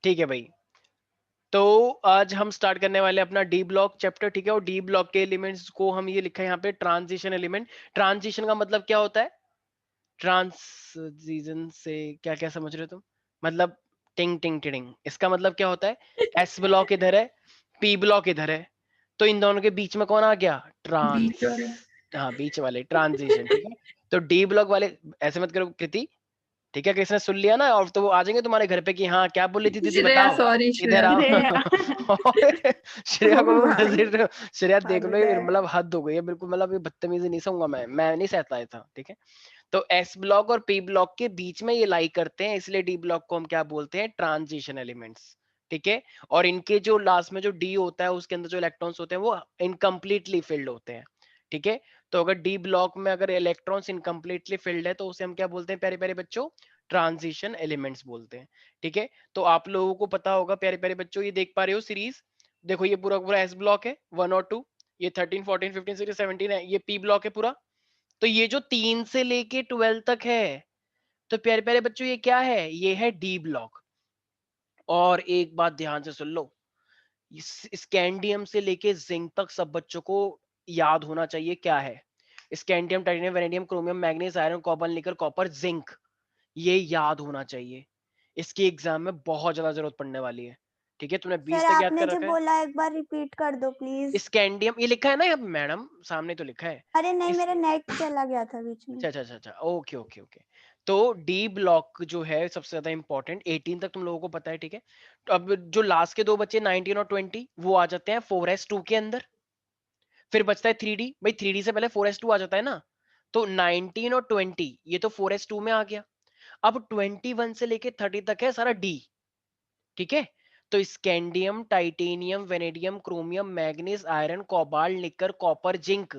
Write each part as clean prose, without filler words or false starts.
ठीक है भाई। तो आज हम स्टार्ट करने वाले हैं अपना डी ब्लॉक चैप्टर, ठीक है। और डी ब्लॉक के एलिमेंट्स को हम ये लिखा है यहाँ पे ट्रांजिशन एलिमेंट। ट्रांजिशन का मतलब क्या होता है? ट्रांजिशन से क्या क्या समझ रहे हो तुम? मतलब टिंग टिंग टिंग, इसका मतलब क्या होता है? एस ब्लॉक इधर है, पी ब्लॉक इधर है, तो इन दोनों के बीच में कौन आ गया? बीच ट्रांस। वाले। हाँ, बीच वाले, ट्रांजिशन, ठीक है। तो डी ब्लॉक वाले ऐसे मत करो कृति, ठीक है। किसने सुन लिया ना, और तो वो आ जाएंगे तुम्हारे घर पे कि हाँ क्या बोल रही थी दीदी, श्रेया, बताओ, सॉरी इधर श्रेया। आओ। श्रेया। और श्रेया को ओ भी भाई, घसीट रहे हो। श्रेया देख लो, हद ये है। मतलब हद हो गई है बिल्कुल, मतलब ये बदतमीजी नहीं सहूंगा मैं नहीं सहता ये था, ठीक है। तो एस ब्लॉक और पी ब्लॉक के बीच में ये लाई करते हैं, इसलिए डी ब्लॉक को हम क्या बोलते हैं? ट्रांजिशन एलिमेंट्स, ठीक है। और इनके जो लास्ट में जो डी होता है उसके अंदर जो इलेक्ट्रॉन्स होते हैं वो इनकम्प्लीटली फिल्ड होते हैं, ठीक है। तो अगर डी ब्लॉक में अगर इलेक्ट्रॉन्स इनकम्प्लीटली फिल्ड है तो उसे हम क्या बोलते हैं प्यारे प्यारे बच्चों? ट्रांजिशन एलिमेंट्स बोलते हैं, ठीक है। तो आप लोगों को पता होगा प्यारे प्यारे बच्चों, ये देख पा रहे हो सीरीज, देखो ये पूरा पूरा एस ब्लॉक है 1 और 2, ये 13 14 15 16 17 है, ये पी ब्लॉक है पूरा। तो ये जो 3 से लेके 12 तक है, तो प्यारे प्यारे बच्चों ये क्या है? ये है डी ब्लॉक। और एक बात ध्यान से सुन लो, स्कैंडियम से लेके जिंक तक सब बच्चों को याद होना चाहिए क्या है। Scandium, titanium, vanadium, chromium, manganese, iron, cobalt, निकल, कॉपर, जिंक, ये याद होना चाहिए। इसकी एग्जाम में बहुत ज्यादा जरूरत पड़ने वाली है, ठीक है। तुमने सर 20 तक याद आपने कर जो रखा है। बोला एक बार रिपीट कर दो प्लीज। स्कैंडियम ये लिखा है ना यहाँ पे मैडम, सामने तो लिखा है। अरे नहीं, इस मेरा नेट चला गया था बीच में। अच्छा अच्छा अच्छा अच्छा, ओके ओके ओके। तो डी ब्लॉक जो है सबसे ज्यादा इंपॉर्टेंट, 18 तक तुम लोगों को पता है, ठीक है। तो अब जो लास्ट के दो बच्चे 19 और 20 वो आ जाते हैं 4s2 के अंदर। फिर बचता है 3d, भाई 3d से पहले 4s2 आ जाता है ना। तो 19 और 20 ये तो 4s2 में आ गया। अब 21 से लेके 30 तक है सारा डी, ठीक है। तो scandium, titanium, vanadium, chromium, manganese, iron, cobalt, निकर, कॉपर, जिंक,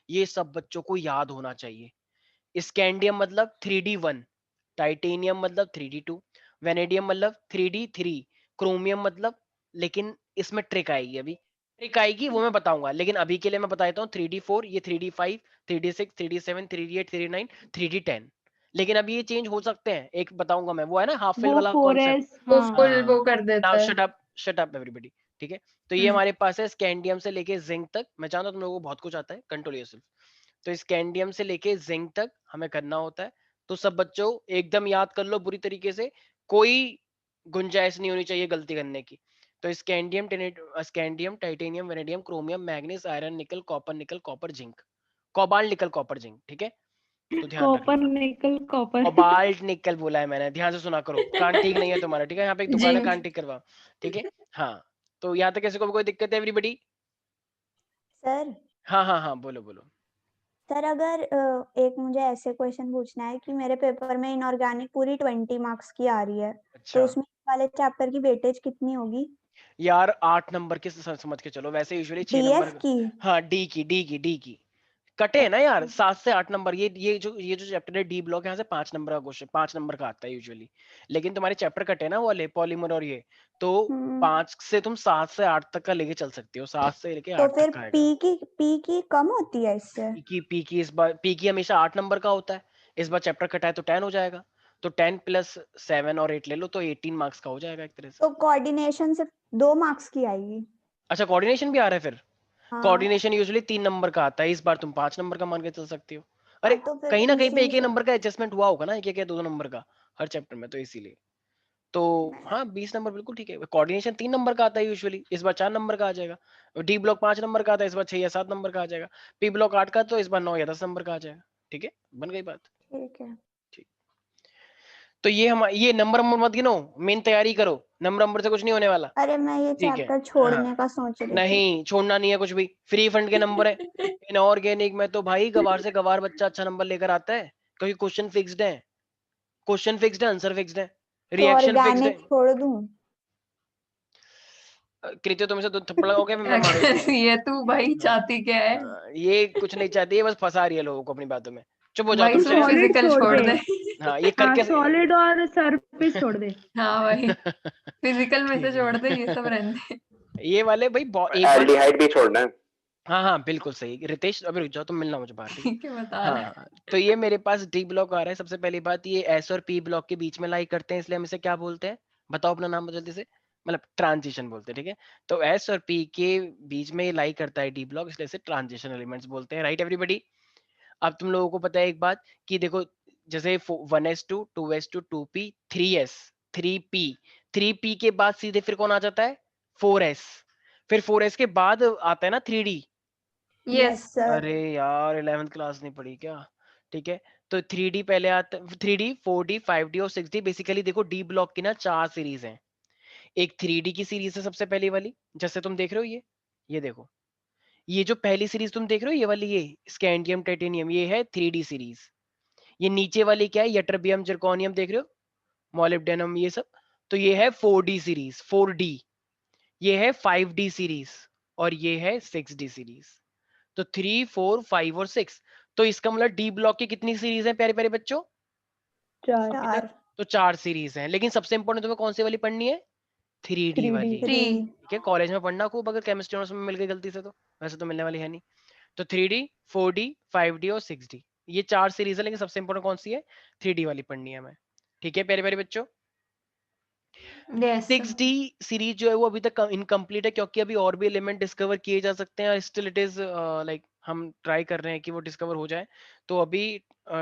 ये सब बच्चों को याद होना चाहिए। स्कैंडियम मतलब 3d1, टाइटेनियम मतलब 3d2, वेनेडियम मतलब 3d3, क्रोमियम मतलब, लेकिन इसमें ट्रिक आएगी, अभी ट्रिक आएगी वो मैं बताऊंगा, लेकिन अभी के लिए मैं बता देता हूँ 3d4, ये 3d5, 3d6, 3d7, 3d8, 3d9, 3d10। लेकिन अभी ये चेंज हो सकते हैं, एक बताऊंगा मैं, वो है ना हाफ फिल वो वाला कॉन्सेप्ट। 4s, वो हाँ। फुल हाँ, वो कर नाउ देता है। शट अप एवरीबॉडी, ठीक है। तो ये हमारे पास है स्कैंडियम से लेके जिंक तक। मैं जानता हूं तुम लोगों को बहुत कुछ आता है, कंट्रोल योरसेल्फ। तो स्कैंडियम से लेके जिंक तक हमें करना होता है। तो सब बच्चों एकदम याद कर लो बुरी तरीके से, कोई गुंजाइश नहीं होनी चाहिए गलती करने की। तो scandium, titanium, vanadium, chromium, manganese, iron, निकल, कॉपर, जिंक, कोबाल्ट, निकल, कॉपर, जिंक, ठीक है। तो ध्यान रख कॉपर लेना। निकल कॉपर। कोबाल्ट निकल बोला है मैंने, ध्यान से सुना करो, कान ठीक नहीं है तुम्हारा, ठीक है। यहाँ पे एक दुकान है, जिंक। कान ठीक करवा, ठीक है। हाँ, तो यहाँ तक किसी को भी कोई दिक्कत है एवरीबडी? सर, हाँ हाँ हाँ, बोलो बोलो। सर अगर एक मुझे ऐसे क्वेश्चन पूछना है कि मेरे पेपर में इनऑर्गेनिक पूरी 20 मार्क्स की आ रही है, तो अच्छा उसमें वाले चैप्टर की वेटेज कितनी होगी? यार, 8 नंबर के समझ के चलो, वैसे यूजुअली 6 डीएफ नंबर। की? हाँ, डी की कटे है ना यार, 7 से 8 नंबर। ये जो चैप्टर है डी ब्लॉक, यहाँ से 5 नंबर का क्वेश्चन, 5 नंबर का आता है यूजुअली। लेकिन तुम्हारे चैप्टर कटे ना वो वाले पॉलीमर और ये, तो हम्म 5 से तुम 7 से 8 तक का लेके चल सकते हो, 7 से लेके तो 8 तक फिर का आएगा। पी की कम होती है इससे? पी की इस बार, पी की हमेशा 8 नंबर का होता है। इस बार चैप्टर कटा है तो 10 हो जाएगा। तो 10 प्लस 7 और 8 ले लो तो 18 मार्क्स का हो जाएगा एक तरह से। तो कोऑर्डिनेशन सिर्फ 2 मार्क्स की आएगी? अच्छा, कोऑर्डिनेशन भी आ रहा है फिर? हाँ। कोऑर्डिनेशन यूजुअली 3 नंबर का आता है, इस बार तुम 5 नंबर का मान के चल सकती हो। अरे, हाँ तो फिर कहीं ना कहीं पे इसी एक एक नंबर का एडजस्टमेंट हुआ होगा ना, एक एक या दो दो नंबर का हर चैप्टर में, तो इसीलिए। तो मैं हाँ, 20 नंबर बिल्कुल ठीक है। कोऑर्डिनेशन 3 नंबर का आता है यूजुअली, इस बार 4 नंबर का आ जाएगा। डी ब्लॉक 5 नंबर का आता है, इस बार 6 या 7 नंबर का आ जाएगा। पी ब्लॉक 8 का तो इस बार 9 या 10 नंबर का आ जाएगा, ठीक है। बन गई बात। ठीक है। ठीक। तो ये नंबर नंबर मत गिनो, मेन तैयारी करो, नंबर नंबर से कुछ नहीं होने वाला। अरे मैं ये ठीक है, चैप्टर हाँ, छोड़ने का सोच रही थी। नहीं छोड़ना नहीं है कुछ भी, फ्री फंड के नंबर है। इनऑर्गेनिक में तो भाई गवार से गवार बच्चा अच्छा नंबर लेकर आता है, क्योंकि क्वेश्चन फिक्स्ड है, क्वेश्चन फिक्स्ड है, आंसर फिक्स्ड है, तो रिएक्शन फिक्स्ड है। ऑर्गेनिक छोड़ दूं? कृत्य तुम इसे दो थप्पड़ लगाओगे, मैं मारू इसको। ये तू भाई हाँ, चाहती क्या है? ये कुछ नहीं चाहती है, बस फंसा रही है लोगों को अपनी बातों में। चुप हो जाओ भाई तुम सुन, श्रेया। सॉलिड फिजिकल छोड़ छोड़ दे। दे। हाँ, ये हाँ, करके सॉलिड और सरफेस छोड़ दे। हाँ भाई, फिजिकल में से ठीक छोड़ दे, ये है। सब रहने दे। ये वाले भाई एक बार। एल्डिहाइड भी छोड़ना है। हाँ हाँ बिल्कुल सही रितेश, अभी रुक जाओ, तुम मिलना मुझे बाहर, ठीक है। ठीक है, बता रहा है। हाँ, तो ये मेरे पास डी ब्लॉक आ रहा है। सबसे पहली बात, ये एस और पी ब्लॉक के बीच में लाई करते हैं, इसलिए हम इसे क्या बोलते हैं? बताओ अपना नाम जल्दी से, मतलब ट्रांजिशन बोलते हैं, ठीक है। तो एस और पी के बीच में लाई करता है डी ब्लॉक, इसलिए इसे ट्रांजिशन एलिमेंट्स बोलते हैं, राइट एवरीबडी। अब तुम लोगों को पता है एक बात कि देखो, जैसे 1s2 2s2 2p 3s 3p 3p के बाद सीधे फिर कौन आ जाता है 4s, फिर 4s के बाद आता है ना 3d। Yes sir. अरे यार 11th क्लास नहीं पढ़ी क्या, ठीक है। तो 3D पहले आता, 3D 4D 5D और 6D। बेसिकली देखो डी ब्लॉक की ना 4 सीरीज हैं। एक 3D की सीरीज है सबसे पहली वाली, जैसे तुम देख रहे हो ये देखो, ये जो पहली सीरीज तुम देख रहे हो ये वाली, ये स्कैंडियम टाइटेनियम, ये है 3D सीरीज। ये नीचे वाली क्या है, यटरबियम जिरकोनियम देख रहे हो, मोलिब्डेनम, ये सब। तो ये है 4D सीरीज 4D। ये है 5D सीरीज और ये है 6D सीरीज। तो 3 4 5 और 6। तो इसका मतलब डी ब्लॉक की कितनी सीरीज है प्यारे प्यारे बच्चों, अभी तक? 4 तो 4 सीरीज हैं, लेकिन सबसे इंपॉर्टेंट तुम्हें कौन सी वाली पढ़नी है, 3D वाली, 3 ठीक है। कॉलेज में पढ़ना खूब, अगर केमिस्ट्री ऑनर्स में मिल गई गलती से तो, वैसे तो मिलने वाली है नहीं। तो 3D 4D 5D और 6D, ये 4 सीरीज है, लेकिन सबसे इंपॉर्टेंट कौन सी है, 3D वाली पढ़नी है हमें, ठीक है प्यारे प्यारे बच्चों। यस 6D सीरीज जो है वो अभी तक इनकम्प्लीट है, क्योंकि अभी और भी एलिमेंट डिस्कवर किए जा सकते हैं, स्टिल इट इज लाइक हम ट्राई कर रहे हैं कि वो डिस्कवर हो जाए। तो अभी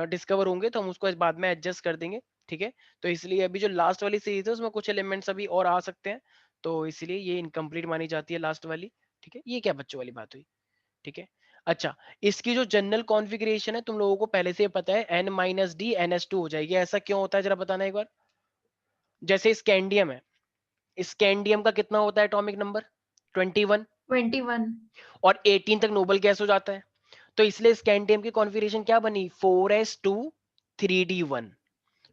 डिस्कवर होंगे तो हम उसको इस बाद में एडजस्ट कर देंगे, ठीक है। तो इसलिए अभी जो लास्ट वाली सीरीज है उसमें कुछ एलिमेंट्स अभी और आ सकते हैं, तो इसलिए ये इनकम्प्लीट मानी जाती है लास्ट वाली, ठीक है। ये क्या बच्चों वाली बात हुई, ठीक है। अच्छा, इसकी जो जनरल कॉन्फ़िगरेशन है तुम लोगों को पहले से पता है, N-D NS2 हो जाएगी। ऐसा क्यों होता है जरा बताना एक बार। जैसे स्कैंडियम है, स्कैंडियम का कितना होता है एटॉमिक नंबर 21, 21 और 18 तक नोबल गैस हो जाता है। तो इसलिए स्कैंडियम की कॉन्फ़िगरेशन क्या बनी, 4s2 3d1।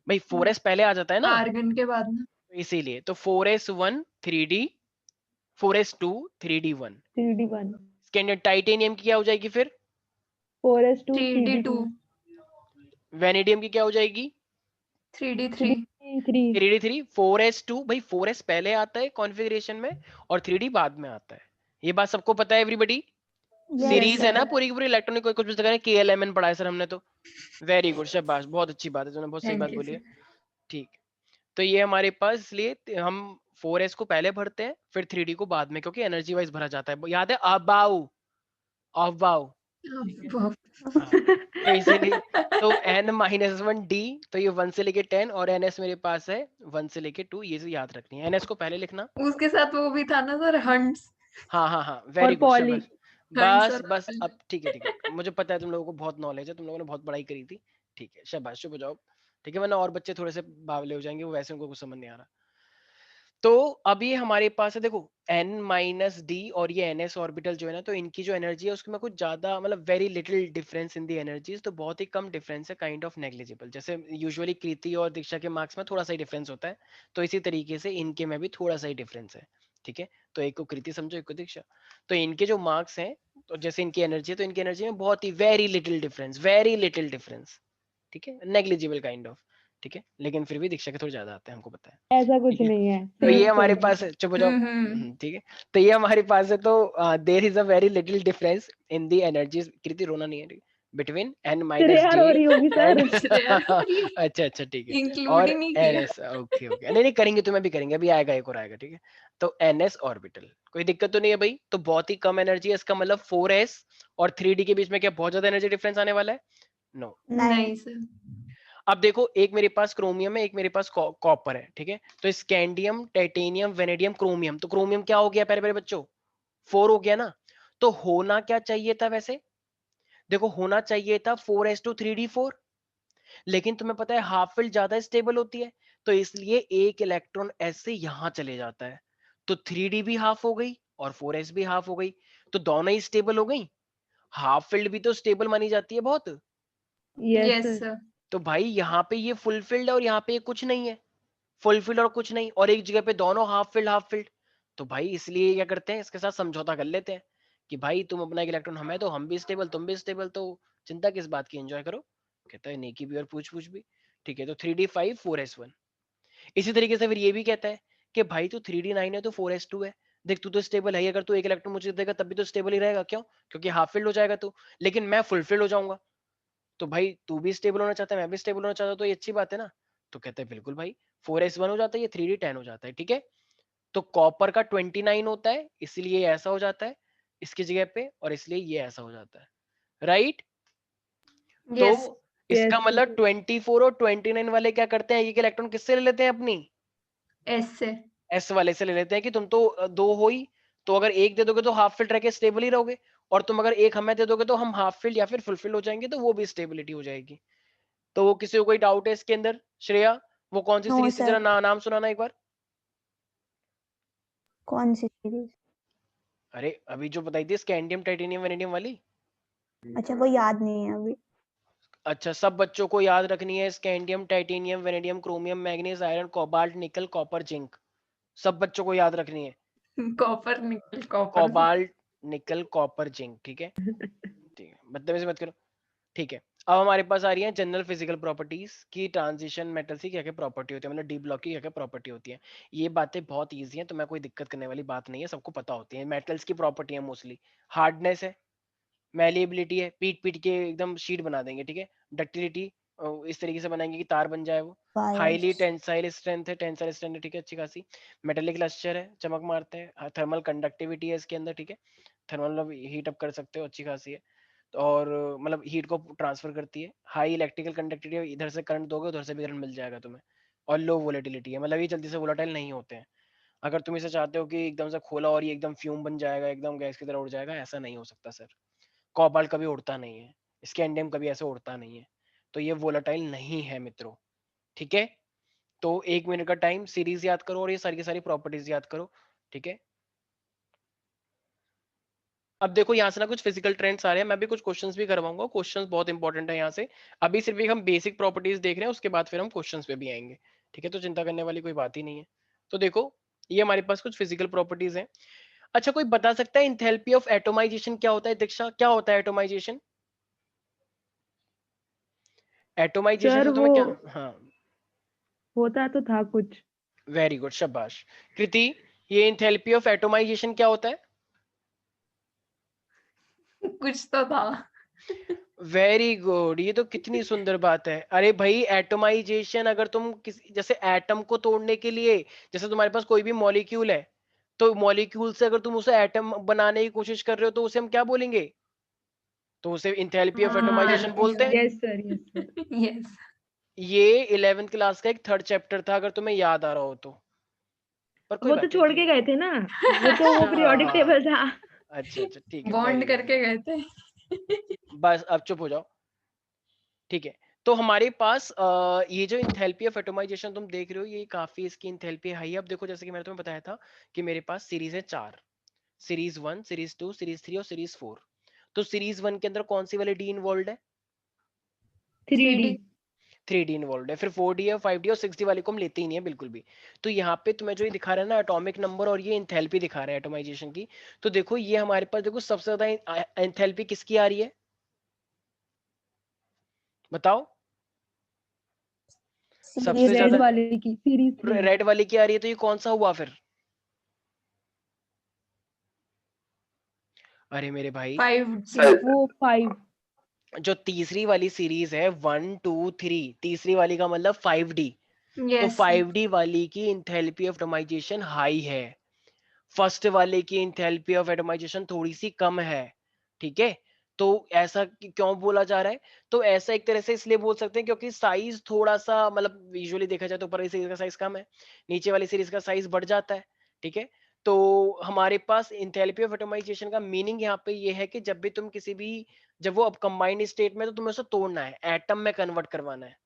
भाई 4s पहले आ जाता है ना, आर्गन के बाद ना इसीलिए तो 4s1 3d 4s2 3d1। 3D1 scandium titanium की क्या हो जाएगी फिर, 4s2 3D2 3D2 वेनेडियम की क्या हो जाएगी 3D3 3D3 3d3 4s2। भाई 4s पहले आता है कॉन्फ़िगरेशन में और 3d बाद में आता है, ये बात सबको पता है एवरीबॉडी। यस सीरीज है ना सर। पूरी की पूरी इलेक्ट्रॉनिक, कोई कुछ भी करें, KLMN पढ़ा है सर हमने तो। वेरी गुड, शाबाश, बहुत अच्छी बात है, तुमने बहुत सही थैंक बात यू बोली है, सर ठीक। तो ये हमारे पास, इसलिए हम 4s को पहले भरते हैं फिर 3d को बाद में, क्योंकि एनर्जी वाइज भरा जाता है, याद है अबाउ अबाउ, हाँ। तो इसीलिए तो N-1D, तो ये 1 से लेके 10, और NS मेरे पास है 1 से लेके 2, ये याद रखनी है, NS को पहले लिखना। उसके साथ वो भी था ना सर हंट्स हाँ हाँ हाँ, और वेरी गुड, पॉली शाबाश। हंट्स बस और बस अब ठीक है, ठीक है, मुझे पता है तुम लोगों को बहुत नॉलेज है, तुम लोगों ने बहुत पढ़ाई करी थी, ठीक है, शाबाश, चुप हो जाओ, ठीक है, वरना और बच्चे थोड़े से बावले हो जाएंगे, वो वैसे उनको कुछ समझ नहीं आ रहा। तो अब ये हमारे पास है, देखो N-D और ये NS ऑर्बिटल जो है ना, तो इनकी जो एनर्जी है उसमें कुछ ज्यादा, मतलब very little difference in the energies, तो बहुत ही कम डिफरेंस है, काइंड ऑफ नेग्लिजिबल। जैसे यूजुअली कृति और दीक्षा के मार्क्स में थोड़ा सा ही डिफरेंस होता है, तो इसी तरीके से इनके में भी थोड़ा सा ही डिफरेंस है, ठीक है। तो एक को कृति समझो, एक को दीक्षा। तो इनके जो मार्क्स हैं, तो जैसे इनकी एनर्जी है, तो इनकी एनर्जी में बहुत ही very little difference, very little difference, ठीक है, नेग्लिजिबल काइंड ऑफ, ठीक है। लेकिन फिर भी दीक्षा के थोड़े ज्यादा आते हैं, हमको पता है, ऐसा कुछ ठीक है। नहीं है, तो ये सेम हमारे सेम पास है, चुप हो जाओ, हम्म ठीक है। तो ये हमारे पास है, तो there is a very little difference in the energies, Kriti रोना नहीं है, between N minus Shreya D हो रही होगी एंड सर। श्रेया और ये अच्छा अच्छा, ठीक है। इंक्लूड और ही नहीं किया NS, ओके ओके, नहीं नहीं करेंगे, तुम्हें भी करेंगे, अभी आएगा एक और आएगा, ठीक है। तो NS ऑर्बिटल, कोई दिक्कत तो नहीं है भाई, तो बहुत ही कम एनर्जी है, इसका मतलब 4s और 3d के बीच में क्या बहुत ज्यादा एनर्जी डिफरेंस आने वाला है, नो। नहीं सर अब देखो, एक मेरे पास क्रोमियम है, एक मेरे पास कॉपर है, ठीक है। तो स्कैंडियम टाइटेनियम वेनेडियम क्रोमियम, तो क्रोमियम क्या हो गया प्यारे प्यारे बच्चों, 4 हो गया ना। तो होना क्या चाहिए था वैसे, देखो होना चाहिए था 4s2 3d4, लेकिन तुम्हें पता है हाफ फील्ड ज्यादा स्टेबल होती है, तो इसलिए एक इलेक्ट्रॉन ऐसे यहां चले जाता है, तो 3d भी हाफ हो गई और 4s भी हाफ हो गई, तो दोनों ही स्टेबल हो गई। हाफ फील्ड भी तो स्टेबल मानी जाती है बहुत। यस यस सर तो भाई यहाँ पे ये फुलफिल्ड है और यहाँ पे ये कुछ नहीं है, फुलफिल्ड और कुछ नहीं, और एक जगह पे दोनों हाफ फील्ड हाफ फील्ड। तो भाई इसलिए क्या करते हैं, इसके साथ समझौता कर लेते हैं कि भाई तुम अपना एक इलेक्ट्रॉन हमें दो, हम भी स्टेबल तुम भी स्टेबल, तो चिंता किस बात की, एंजॉय करो। कहता है नेकी भी और पूछ पूछ भी, ठीक है। तो 3d5 4s1। इसी तरीके से फिर ये भी कहता है कि भाई तू 3d9 है तो 4s2 है, देख तू तो स्टेबल है ही, अगर तू एक इलेक्ट्रॉन मुझे देगा तब भी तो स्टेबल ही रहेगा, क्यों, क्योंकि हाफ फील्ड हो जाएगा तू, लेकिन मैं फुलफिल्ड हो जाऊंगा। तो भाई तू भी स्टेबल होना चाहता है, मैं भी स्टेबल होना चाहता हूं, तो ये अच्छी बात है ना। तो कहते हैं बिल्कुल भाई, 4s1 हो जाता है, ये 3d10 हो जाता है, ठीक है। तो कॉपर का 29 होता है, इसलिए ऐसा हो जाता है इसकी जगह पे, और इसलिए ये ऐसा हो जाता है, राइट। तो यस इसका Yes. मतलब 24 और 29 वाले क्या करते हैं, ये इलेक्ट्रॉन किससे ले लेते हैं अपनी, एस से। एस वाले से ले लेते हैं कि तुम तो दो हो ही, तो अगर एक दे दोगे तो हाफ फिल्ड रह के स्टेबल ही रहोगे, और तुम अगर एक हमें दे दोगे तो हम हाफ फिल्ड या फिर फुल फिल्ड हो जाएंगे, तो वो भी स्टेबिलिटी हो जाएगी। तो वो किसी को कोई डाउट है इसके अंदर, श्रेया वो कौन सी नो सीरीज थी, सर। जरा नाम सुनाना एक बार। कौन सी सीरीज? अरे अभी जो बताई थी स्कैंडियम टाइटेनियम वेनेडियम वाली। अच्छा वो याद नहीं है अभी। अच्छा, सब बच्चों को याद रखनी है, scandium titanium vanadium chromium manganese iron cobalt nickel copper zinc, सब बच्चों को याद रखनी है, copper nickel copper cobalt nickel copper zinc, ठीक है। ठीक है, बदतमीजी मत करो, ठीक है। अब हमारे पास आ रही है जनरल फिजिकल प्रॉपर्टीज की, ट्रांजिशन मेटल की क्या क्या प्रॉपर्टी होती है, मतलब डी ब्लॉक की क्या क्या प्रॉपर्टी होती है। ये बातें बहुत इजी हैं, तो मैं कोई दिक्कत करने वाली बात नहीं है, सबको पता होती है। मेटल्स की प्रॉपर्टी है मोस्टली, हार्डनेस है, मैलिएबिलिटी है, पीट पीट के एकदम शीट बना देंगे, ठीक है। डक्टिलिटी इस तरीके से बनाएंगे कि तार बन जाए वो। हाईली बायस। टेंसाइल स्ट्रेंथ है, टेंसाइल स्ट्रेंथ है, ठीक है, अच्छी खासी। मेटेलिक लस्टर है, चमक मारते हैं। थर्मल कंडक्टिविटी है इसके अंदर, ठीक है, थर्मल मतलब हीट अप कर सकते हो, अच्छी खासी है। और मतलब हीट को ट्रांसफर करती है। हाई इलेक्ट्रिकल कंडक्टिविटी, इधर से करंट दोगे उधर से भी करंट मिल जाएगा तुम्हें। और लो वोलेटिलिटी है, मतलब ये जल्दी से वोलेटाइल नहीं होते हैं। अगर तुम इसे चाहते हो कि एकदम से खोला और ये एकदम फ्यूम बन जाएगा, एकदम गैस की तरह उड़ जाएगा, ऐसा नहीं हो सकता सर। कोबाल्ट कभी उड़ता नहीं है, स्कैंडियम कभी ऐसे उड़ता नहीं है, तो ये वोलेटाइल नहीं है मित्रों, ठीक है। तो 1 मिनट का टाइम, सीरीज याद करो और ये सारी की सारी प्रॉपर्टीज याद करो, ठीक है। अब देखो यहाँ से ना कुछ फिजिकल ट्रेंड्स आ रहे हैं, मैं भी कुछ क्वेश्चंस भी करवाऊंगा, क्वेश्चंस बहुत इंपॉर्टेंट है यहाँ से। अभी सिर्फ एक हम बेसिक प्रॉपर्टीज देख रहे हैं, उसके बाद फिर हम क्वेश्चंस पे भी आएंगे, ठीक है, तो चिंता करने वाली कोई बात ही नहीं है। तो देखो ये हमारे पास कुछ फिजिकल प्रॉपर्टीज हैं। अच्छा, कोई बता सकता है इंथैल्पी ऑफ एटोमाइजेशन क्या होता है, दीक्षा क्या होता है एटोमाइजेशन? एटोमाइजेशन सर से वो तुम्हें क्या, हाँ होता तो था कुछ। वेरी गुड, शाबाश। कृति, ये इंथैल्पी ऑफ एटोमाइजेशन क्या होता है? कुछ तो था। वेरी गुड, ये तो कितनी सुंदर बात है। अरे भाई एटोमाइजेशन, अगर तुम किसी जैसे एटम को तोड़ने के लिए, जैसे तुम्हारे पास कोई भी मॉलिक्यूल है, तो मॉलिक्यूल से अगर तुम उसे एटम बनाने की कोशिश कर रहे हो तो उसे हम क्या बोलेंगे? तो उसे इंथैल्पी ऑफ एटोमाइजेशन बोलते हैं। Yes sir, yes sir. Yes ये 11th क्लास का एक थर्ड चैप्टर था, अगर तुम्हें याद आ रहा हो तो, पर कोई वो तो बात नहीं, छोड़ ठीक के है। गए थे ना, वो तो वो पीरियोडिक हाँ, टेबल था। अच्छा अच्छा, ठीक है, बॉन्ड वेरी गुड। करके गए थे। बस अब चुप हो जाओ, ठीक है। तो हमारे पास ये जो इंथैल्पी ऑफ एटोमाइजेशन तुम देख रहे हो, ये काफी इसकी इंथैल्पी हाई है। अब देखो जैसे कि मैंने तुम्हें बताया था कि मेरे पास सीरीज है 4, सीरीज 1, सीरीज 2, सीरीज 3 और सीरीज 4। तो सीरीज 1 के अंदर कौन सी वाली डी इन्वॉल्व है? 3D। 3D इन्वॉल्व है। फिर 4D है, 5D और 6D वाले को हम लेते ही नहीं है बिल्कुल भी। तो यहाँ पे तुम्हें जो ये दिखा रहा है ना एटॉमिक नंबर, और ये इंथैल्पी दिखा रहा है एटोमाइजेशन की। तो देखो ये हमारे पास देखो सबसे ज्यादा इंथैल्पी किसकी आ रही है, बताओ? सबसे सीरीज रेड ज्यादा वाले की सीरीज 3। रेड वाली की आ रही है, तो ये कौन सा हुआ फिर? अरे मेरे भाई, 5D। वो 5। जो तीसरी वाली सीरीज है 1 2 3, तीसरी वाली का मतलब 5D। तो यस 5D वाली की इंथैल्पी ऑफ एटोमाइजेशन हाई है, फर्स्ट वाले की इंथैल्पी ऑफ एटोमाइजेशन थोड़ी सी कम है, ठीक है। तो ऐसा क्यों बोला जा रहा है? तो ऐसा एक तरह से इसलिए बोल सकते हैं क्योंकि साइज थोड़ा सा, मतलब विजुअली देखा जाए तो ऊपर वाली सीरीज का साइज कम है, नीचे वाली सीरीज का साइज बढ़ जाता है, ठीक है। तो हमारे पास इंथैल्पी ऑफ एटोमाइजेशन का मीनिंग यहाँ पे ये है कि जब भी तुम किसी भी, जब वो अब कंबाइंड स्टेट में, तो तुम्हें उसे तोड़ना है, एटम में कन्वर्ट करवाना है।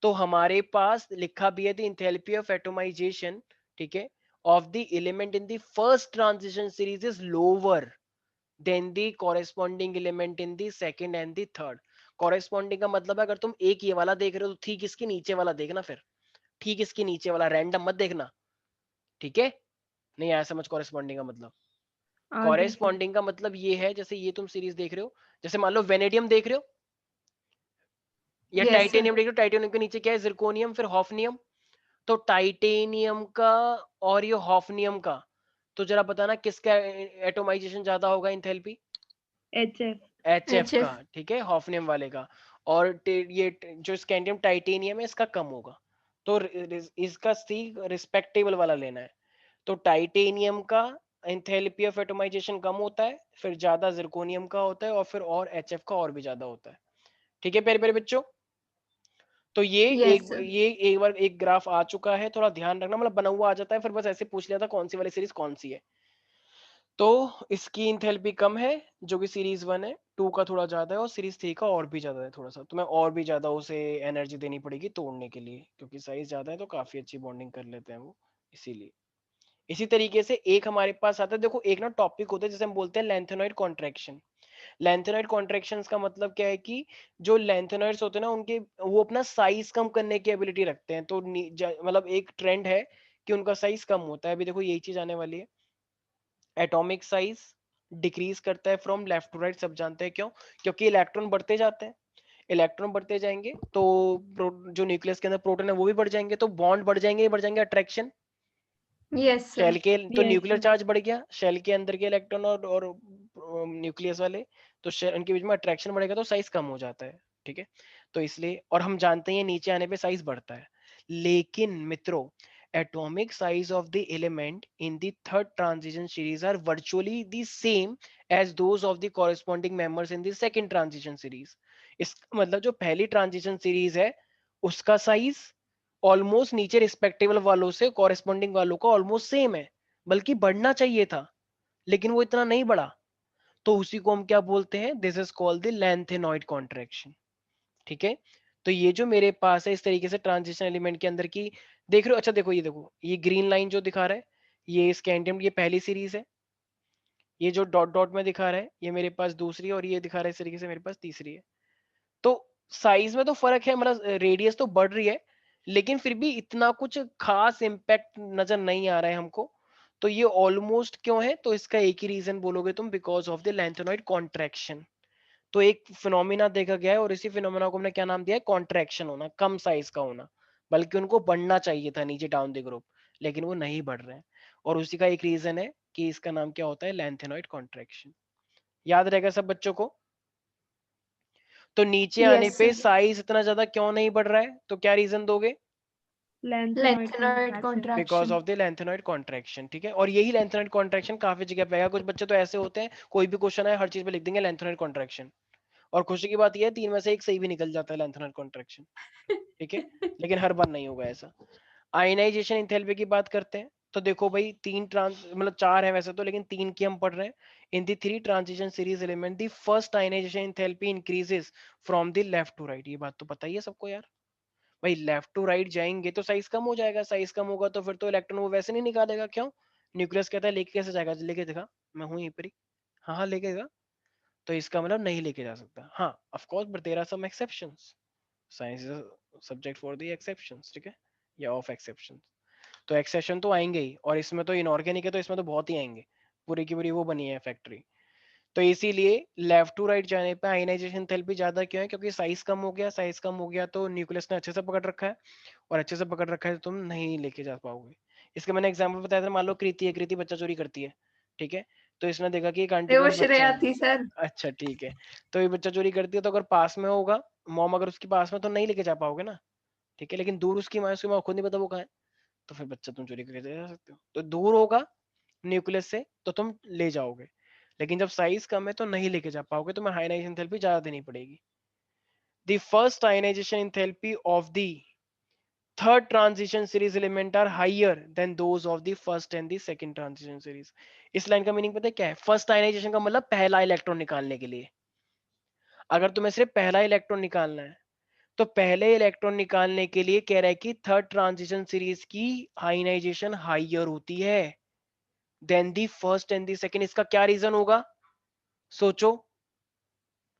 तो हमारे पास लिखा भी है द इंथैल्पी ऑफ एटोमाइजेशन, ठीक है, of the element in the first transition series is lower than the corresponding element in the second and the third। corresponding का मतलब है, अगर तुम एक ये वाला देख रहे हो तो ठीक इसके नीचे वाला देखना, फिर ठीक इसके नीचे वाला, रैंडम मत देखना, ठीक है। नहीं आया समझ corresponding का मतलब? आ गया सर। corresponding का मतलब ये है, जैसे ये तुम सीरीज देख रहे हो, जैसे मान लो वेनेडियम देख रहे हो या यस टाइटेनियम देख रहे हो, टाइटेनियम के नीचे क्या है, जिरकोनियम, फिर हॉफनियम। तो टाइटेनियम का और ये हॉफनियम का, तो जरा बताना किसका एटोमाइजेशन ज्यादा होगा इंथैल्पी? HF। HF का, HF। ठीक है, हॉफनियम वाले का। और ये जो स्कैंडियम टाइटेनियम है इसका कम होगा। तो इसका सी रिस्पेक्टेबल वाला लेना है। तो टाइटेनियम का एंथैल्पी ऑफ एटोमाइजेशन कम होता है, फिर ज्यादा जिरकोनियम का होता है, और फिर और एचएफ का और भी ज्यादा होता है। ठीक है प्यारे प्यारे बच्चों, तो ये यस सर। एक बार एक ग्राफ आ चुका है, थोड़ा ध्यान रखना, मतलब बना हुआ आ जाता है, फिर बस ऐसे पूछ लिया था कौन सी वाली सीरीज कौन सी है। तो इसकी इंथैल्पी कम है जो कि सीरीज 1 है, 2 का थोड़ा ज्यादा है, और सीरीज 3 का और भी ज्यादा है थोड़ा सा, तो मैं और भी ज्यादा उसे एनर्जी देनी पड़ेगी तोड़ने के लिए, क्योंकि साइज ज्यादा है तो काफी अच्छी बॉन्डिंग कर लेते हैं वो, इसीलिए। इसी तरीके से एक हमारे पास आता है, देखो एक ना टॉपिक होता है जिसे हम बोलते हैं लेंथेनॉइड कॉन्ट्रैक्शन। लेंथेनॉइड कॉन्ट्रैक्शंस का मतलब क्या है कि जो लेंथेनॉइड्स होते हैं ना, उनके वो अपना साइज कम करने की एबिलिटी रखते हैं, तो मतलब एक ट्रेंड है कि उनका साइज कम होता है। अभी देखो यही चीज आने वाली है, एटॉमिक साइज डिक्रीज करता है फ्रॉम लेफ्ट टू राइट, सब जानते हैं क्यों, क्योंकि इलेक्ट्रॉन बढ़ते जाते हैं, इलेक्ट्रॉन बढ़ते जाएंगे तो जो न्यूक्लियस के अंदर प्रोटॉन है वो भी बढ़ जाएंगे, तो बॉन्ड बढ़ जाएंगे अट्रैक्शन। Yes sir. शेल के तो Yes, न्यूक्लियर sir. चार्ज बढ़ गया, शेल के अंदर के इलेक्ट्रॉन और न्यूक्लियस वाले, तो उनके बीच में अट्रैक्शन बढ़ेगा तो साइज कम हो जाता है। ठीक है, तो इसलिए, और हम जानते हैं नीचे आने पे साइज बढ़ता है। लेकिन मित्रों, atomic size of the element in the third transition series are virtually the same as those of the corresponding members in the second transition series। इसका मतलब जो पहली ट्रांजिशन सीरीज है उसका साइज ऑलमोस्ट नीचे रिस्पेक्टेबल वालों से कॉरेस्पॉन्डिंग वालों का ऑलमोस्ट सेम है, बल्कि बढ़ना चाहिए था, लेकिन वो इतना नहीं बढ़ा, तो उसी को हम क्या बोलते हैं, this is called the lanthanoid contraction. ठीक है, तो ये जो मेरे पास है इस तरीके से ट्रांजिशन एलिमेंट के अंदर की देख रहे हो, अच्छा देखो ये देखो, ये ग्रीन लाइन जो दिखा रहा है ये स्कैंडियम, ये पहली सीरीज है, ये जो डॉट डॉट में दिखा रहा है ये मेरे पास दूसरी है, और ये दिखा रहा है इस तरीके से मेरे पास तीसरी है। तो साइज में तो फर्क है, मतलब रेडियस तो बढ़ रही है, लेकिन फिर भी इतना कुछ खास इम्पैक्ट नजर नहीं आ रहा है हमको। तो ये ऑलमोस्ट क्यों है, तो इसका एक ही रीजन बोलोगे तुम, because of the lanthanoid contraction. तो एक फिनोमिना देखा गया है, और इसी फिनोमिना को हमने क्या नाम दिया है, कॉन्ट्रैक्शन होना, कम साइज का होना, बल्कि उनको बढ़ना चाहिए था नीचे डाउन द ग्रुप, लेकिन वो नहीं बढ़ रहे हैं, और उसी का एक रीजन है कि इसका नाम क्या होता है, लैंथेनॉइड कॉन्ट्रैक्शन। याद रहेगा सब बच्चों को। तो नीचे आने यस पे सर। साइज इतना ज्यादा क्यों नहीं बढ़ रहा है, तो क्या रीजन दोगे, Lanthanoid lanthanoid contraction. Because contraction. Of the lanthanoid contraction. ठीक है, और यही लैंथेनॉइड कॉन्ट्रैक्शन काफी जगह पे आएगा, कुछ बच्चे तो ऐसे होते हैं कोई भी क्वेश्चन है हर चीज पे लिख देंगे लैंथेनॉइड कॉन्ट्रैक्शन, और खुशी की बात यह है 3 में से एक सही भी निकल जाता है लैंथेनॉइड कॉन्ट्रैक्शन। ठीक है, लेकिन हर बार नहीं होगा ऐसा। आयनाइजेशन एंथैल्पी की बात करते हैं, तो देखो भाई तीन ट्रांस मतलब 4 है वैसे तो, लेकिन 3 की हम पढ़ रहे हैं। In the 3 transition series element the first ionization enthalpy increases from the left to right. ये बात तो पता ही है सबको यार, भाई लेफ्ट टू राइट जाएंगे तो साइज कम हो जाएगा, साइज कम होगा तो फिर तो इलेक्ट्रॉन वो वैसे नहीं निकालेगा, क्यों, न्यूक्लियस कहता है लेके कैसे जाएगा, लेके दिखा, मैं हूं यहीं पर ही, हाँ हाँ लेके जा, तो इसका मतलब नहीं लेके जा सकता। हाँ of course, but there are some exceptions, science is a subject for the exceptions. ठीक है, या ऑफ एक्सेप्शंस, तो एक्सेप्शन तो आएंगे ही, और इसमें तो इनऑर्गेनिक है तो इसमें तो बहुत ही आएंगे, पूरी की पूरी वो बनी है फैक्ट्री। तो इसीलिए लेफ्ट टू राइट जाने पे आयनाइजेशन थेरेपी ज्यादा क्यों है, क्योंकि साइज कम हो गया, साइज कम हो गया तो न्यूक्लियस ने अच्छे से पकड़ रखा है, और अच्छे से पकड़ रखा है तो तुम नहीं लेके जा पाओगे। इसका मैंने एग्जांपल बताया था, मान लो कृति है, कृति बच्चा चोरी करती है, ठीक है, तो इसने देखा कि एक आंटी अरे के वो पास बच्चा श्रेया है, थी सर। अच्छा ठीक है, तो ये बच्चा चोरी करती है, तो अगर पास में होगा मॉम, अगर उसके पास में, तो नहीं लेके जा पाओगे ना, ठीक है, लेकिन दूर उसकी माँ खुद नहीं पता वो कहाँ है, तो फिर बच्चा तुम चोरी करके ले जा सकते हो, तो दूर होगा न्यूक्लियस से तो तुम ले जाओगे, लेकिन जब साइज कम है तो नहीं लेके जा पाओगे, तो तुम्हें आयनाइजेशन एंथैल्पी ज्यादा देनी पड़ेगी। The first ionization enthalpy of the third transition series element are higher than those of the first and the second transition series. इस लाइन का मीनिंग पता है क्या है, फर्स्ट आयनाइजेशन का मतलब पहला इलेक्ट्रॉन निकालने के लिए, अगर तुम्हें सिर्फ पहला इलेक्ट्रॉन निकालना है तो पहले इलेक्ट्रॉन निकालने के लिए कह रहा है कि थर्ड ट्रांजिशन सीरीज की आयनाइजेशन हायर होती है than the first and the second. इसका क्या रीजन होगा, सोचो।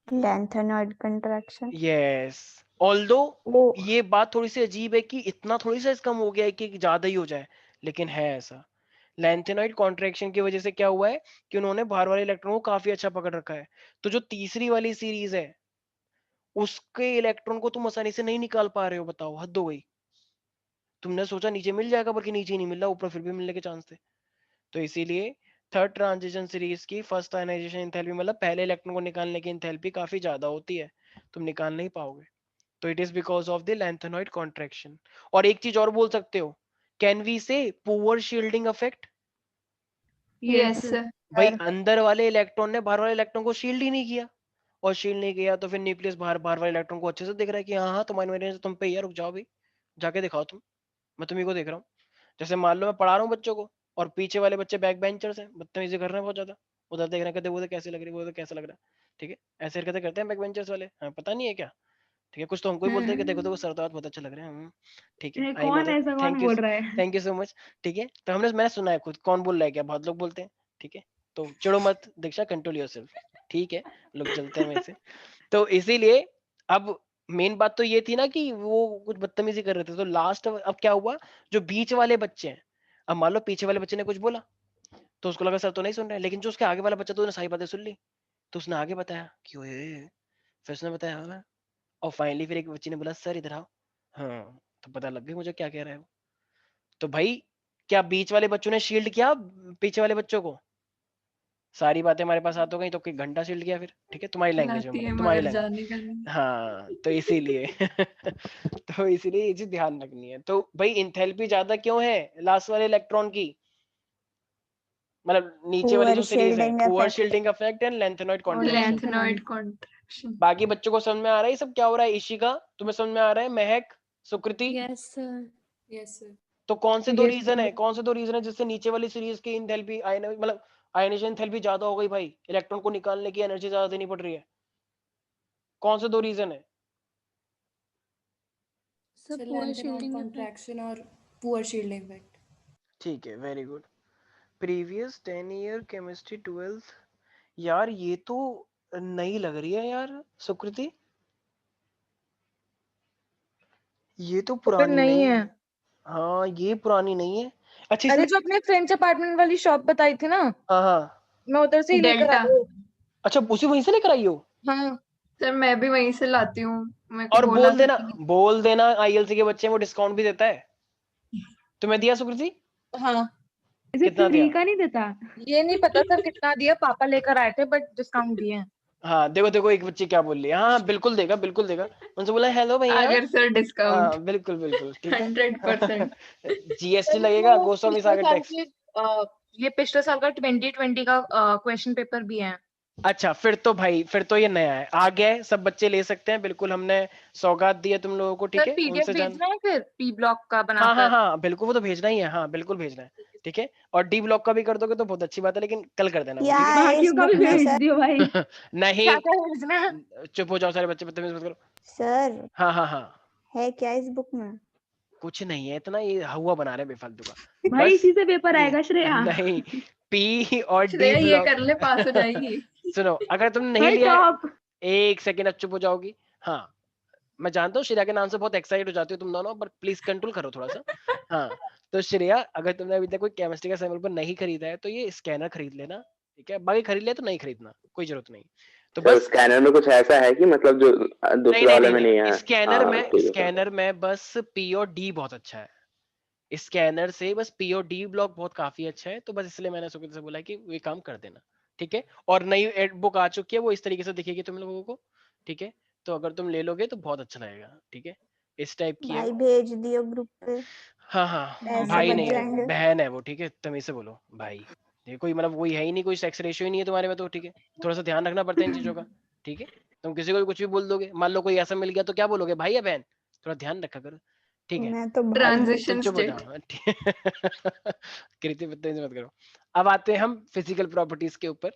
Lanthanoid contraction. यस, ऑल्दो वो ये बात थोड़ी सी अजीब है कि इतना थोड़ी सा कम हो गया है कि ज्यादा ही हो जाए, लेकिन है ऐसा। लैंथेनॉइड कॉन्ट्रैक्शन की वजह से क्या हुआ है कि उन्होंने बाहर वाले इलेक्ट्रॉन को काफी अच्छा पकड़ रखा है, तो जो तीसरी वाली सीरीज है उसके इलेक्ट्रॉन को तुम आसानी से नहीं निकाल पा रहे हो, बताओ हद हो गई। तुमने सोचा नीचे मिल जाएगा, बल्कि नीचे ही नहीं मिल रहा, ऊपर फिर भी मिलने के चांस थे। तो इसीलिए थर्ड ट्रांजिशन सीरीज की फर्स्ट आयनाइजेशन एंथैल्पी मतलब पहले इलेक्ट्रॉन को निकालने की एंथैल्पी काफी ज्यादा होती है, तुम निकाल नहीं पाओगे। तो it is because of the lanthanoid contraction. और एक चीज और बोल सकते हो, कैन वी से poor shielding effect? Yes, sir. भाई अंदर वाले इलेक्ट्रॉन ने बाहर वाले इलेक्ट्रॉन को शील्ड ही नहीं किया, और शील्ड नहीं किया तो फिर न्यूक्लियस बाहर बाहर वाले इलेक्ट्रॉन को अच्छे से दिख रहा है कि हाँ हाँ तुम्हारी वजह से तुम पे, यार रुक जाओ भाई, जाके दिखाओ तुम, मैं तुम्ही को देख रहा हूँ। जैसे मान लो मैं पढ़ा रहा हूँ बच्चों को, और पीछे वाले बच्चे बैक बेंचर्स हैं, बदतमीजी कर रहे हैं बहुत ज्यादा, उधर देख रहे हैं, कहते वो तो कैसे लग रही है, वो तो कैसा लग रहा है, ठीक है, ऐसे हरकतें करते हैं बैक बेंचर्स वाले, हाँ पता नहीं है क्या, ठीक है, कुछ तो हमको ही बोलते हैं कि देखो देखो सर तो आज बहुत अच्छा लग रहे हैं, ठीक है, आई नो कौन दैट, ऐसा कौन थैंक यू, बोल रहा है? थैंक यू सो मच, ठीक है, तो मैंने सुना है खुद, कौन बोल रहा है क्या, बहुत लोग बोलते हैं, ठीक है, तो चिड़ो मत दीक्षा, कंट्रोल योरसेल्फ, ठीक है, लोग जलते हैं वैसे। तो इसीलिए अब मेन बात तो ये थी ना कि वो कुछ बदतमीजी कर रहे थे, तो लास्ट अब क्या हुआ, जो बीच वाले बच्चे हैं, अब मान लो पीछे वाले बच्चे ने कुछ बोला तो उसको लगा सर तो नहीं सुन रहा है, लेकिन जो उसके आगे वाला बच्चा तो उसने सारी बातें सुन ली, तो उसने आगे बताया कि ओए, फिर उसने बताया हाँ, और फाइनली फिर एक बच्चे ने बोला सर इधर आओ, हाँ, तो पता लग गया मुझे क्या कह रहा है वो। तो भाई क्या बीच वाले बच्चों ने शील्ड किया पीछे वाले बच्चों को? सारी बातें हमारे पास आ तो गई, तो कोई घंटा शील्ड किया फिर, ठीक है, तुम्हारी लैंग्वेज में, लाती है मतलब तुम्हारी मगर लैंग्वेज, जाने का नहीं। हाँ तो इसीलिए तो इसीलिए ये चीज ध्यान रखनी है। तो भाई इंथैल्पी ज्यादा क्यों है लास्ट वाले इलेक्ट्रॉन की, मतलब नीचे वाली पुअर जो सीरीज है, shielding poor effect. Shielding effect and lanthanoid और कॉन्ट्रैक्शन। Lanthanide contraction. बाकी बच्चों को समझ में आ रहा है ये सब क्या हो रहा है? इशिका तुम्हें समझ में आ रहा है? महक, सुकृति, यस सर। Yes, sir. तो कौन से दो Yes, रीजन है, sir. कौन से दो रीजन है जिससे नीचे वाली सीरीज की इंथैल्पी मतलब आयनाइजेशन इंथैल्पी ज्यादा हो गई भाई, इलेक्ट्रॉन को निकालने की एनर्जी ज्यादा देनी पड़ रही है, कौन से दो रीजन है? Sir So poor lanthanide shielding effect. contraction और poor shielding effect. ठीक है, very good. Previous 10 year chemistry 12th, यार ये तो नई लग रही है यार सुकृति, ये तो पुरानी नहीं नहीं है। है। हाँ ये पुरानी नहीं है। अच्छा अरे इसमें, जो अपने फ्रेंड्स अपार्टमेंट वाली शॉप बताई थी ना, हाँ हाँ, मैं उधर से ही लेकर Delta. आई हूँ। अच्छा उसी वहीं से लेकर आई हो? हाँ सर मैं भी वहीं से लाती हूँ, मेरे को और बोला था बोल देना आईएलसी के बच्चे वो डिस्काउंट भी देता है, तुम्हें दिया सुकृति? हाँ, इसे कितना फ्री दिया? का नहीं देता? ये नहीं पता सर कितना दिया, पापा लेकर आए थे बट डिस्काउंट दिए हैं। हाँ देखो देखो एक बच्ची क्या बोल रही है, हाँ बिल्कुल देगा बिल्कुल देगा, उनसे बोला हेलो भैया, अगर सर डिस्काउंट हाँ बिल्कुल बिल्कुल ठीक है 100%. जीएसटी सर लगेगा, वो गोस्वामी पिछले सागर साल टैक्स। ये पिछले साल का 2020 का क्वेश्चन पेपर भी है। अच्छा फिर तो भाई, फिर तो ये नया है, आ गया है, सब बच्चे ले सकते हैं, बिल्कुल हमने सौगात दी है तुम लोगों को, ठीक सर है, पीडीएफ उनसे जान, भेजना है फिर पी ब्लॉक का हाँ बनाकर। हाँ बिल्कुल, वो तो भेजना ही है, हाँ बिल्कुल भेजना है, ठीक है, और डी ब्लॉक का भी कर दोगे तो बहुत अच्छी बात है, लेकिन कल कर देना वो, क्या ठीक है। है इस बाकियों का भी बुक में भेज सर? दियो भाई। नहीं, क्या क्या भेजना है? चुप हो जाओ सारे बच्चे, बदतमीज मत करो। सर हाँ हाँ हाँ, है क्या इस बुक में? कुछ नहीं है इतना, ये हुआ बना रहे बेफालतू का, भाई बस इसी से पेपर ये आएगा श्रेया। नहीं, पी और डी श्रेया ये ब्लॉक कर ले, पास हो जाएगी. सुनो, अगर तुमने नहीं भाई लिया है, टॉप। एक सेकेंड अब चुप हो जाओगी, हाँ मैं जानता हूँ श्रेया के नाम से बहुत एक्साइट हो जाती हो तुम दोनों, पर प्लीज कंट्रोल करो थोड़ा सा। हाँ तो श्रेया, अगर तुमने अभी तक कोई केमिस्ट्री का सैंपल पर नहीं खरीदा है तो ये स्कैनर खरीद लेना, ठीक है, बाकी खरीद लिया तो नहीं खरीदना, कोई जरूरत नहीं, तो तो बस स्कैनर में कुछ ऐसा है कि मतलब जो दूसरे वाले में नहीं है? ठीक है स्कैनर में बस पी और डी बहुत अच्छा है, स्कैनर से बस पी और डी ब्लॉक बहुत काफी अच्छा है, तो बस इसलिए मैंने सुकृत से बोला कि ये काम कर देना, ठीक है, और नई बुक आ चुकी है, वो इस तरीके से दिखेगी तुम लोगों को, ठीक है, तो अगर तुम ले लोगे तो बहुत अच्छा लगेगा, ठीक है, इस टाइप की है भाई वो। भेज दियो ग्रुप पे, हाँ हाँ पैसे भाई बच नहीं जाएंगे। है, बहन है वो, ठीक है, तुम इसे बोलो भाई, ये कोई मतलब वही है ही नहीं, कोई सेक्स रेशियो ही नहीं है तुम्हारे में, तो ठीक है, थोड़ा सा ध्यान रखना पड़ता है इन चीजों का, ठीक है, तुम किसी को भी कुछ भी बोल दोगे, मान लो कोई ऐसा मिल गया तो क्या बोलोगे, भाई या बहन, थोड़ा ध्यान रखा करो, ठीक है, मैं तो भाई ट्रांजिशन चुप हो स्टेट. जाओ कृति बदतमीजी मत करो। अब आते हैं हम फिजिकल प्रॉपर्टीज के ऊपर।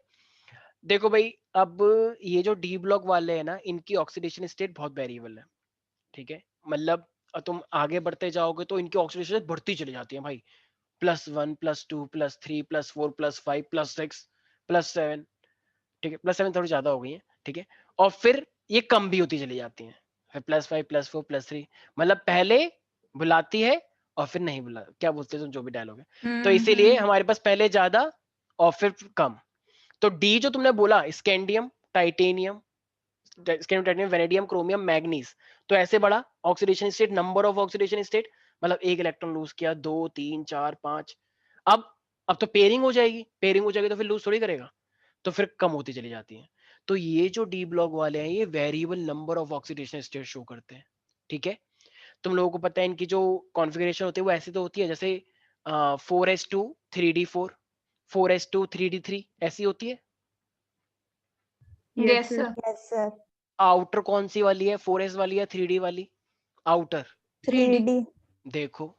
देखो भाई, अब ये जो डी ब्लॉक वाले हैं ना, इनकी ऑक्सीडेशन स्टेट बहुत वेरिएबल है, ठीक है, मतलब तुम आगे बढ़ते जाओगे तो इनकी ऑक्सीडेशन बढ़ती चली जाती है भाई, +1 +2 +3 +4 +5 +6 +7, ठीक है, +7 थोड़ी ज्यादा हो गई है, ठीक है, और फिर ये कम भी होती चली जाती है, फिर +5 +4 +3, मतलब पहले बुलाती है और फिर नहीं बुला, क्या बोलते हैं तुम, जो भी डायलॉग है, तो इसीलिए हमारे पास पहले ज्यादा और फिर कम। तो डी जो तुमने बोला, scandium, titanium, titanium, vanadium, chromium, manganese, तो ऐसे बढ़ा oxidation state, number of oxidation state, मतलब एक इलेक्ट्रॉन लूज किया, 2 3 4 5, अब तो पेयरिंग हो जाएगी, पेयरिंग हो जाएगी तो फिर लूज थोड़ी करेगा, तो फिर कम होती चली जाती है। तो ये जो डी ब्लॉक वाले हैं, ये variable number of oxidation state show करते हैं, ठीक है। तुम लोगों को पता है इनकी जो कॉन्फ़िगरेशन होती है वो ऐसी तो होती है जैसे 4s2 3d4 4s2 3d3 ऐसी होती है। Yes sir. Yes sir. Outer कौन सी वाली है, 4s वाली या 3d वाली? Outer 3D। देखो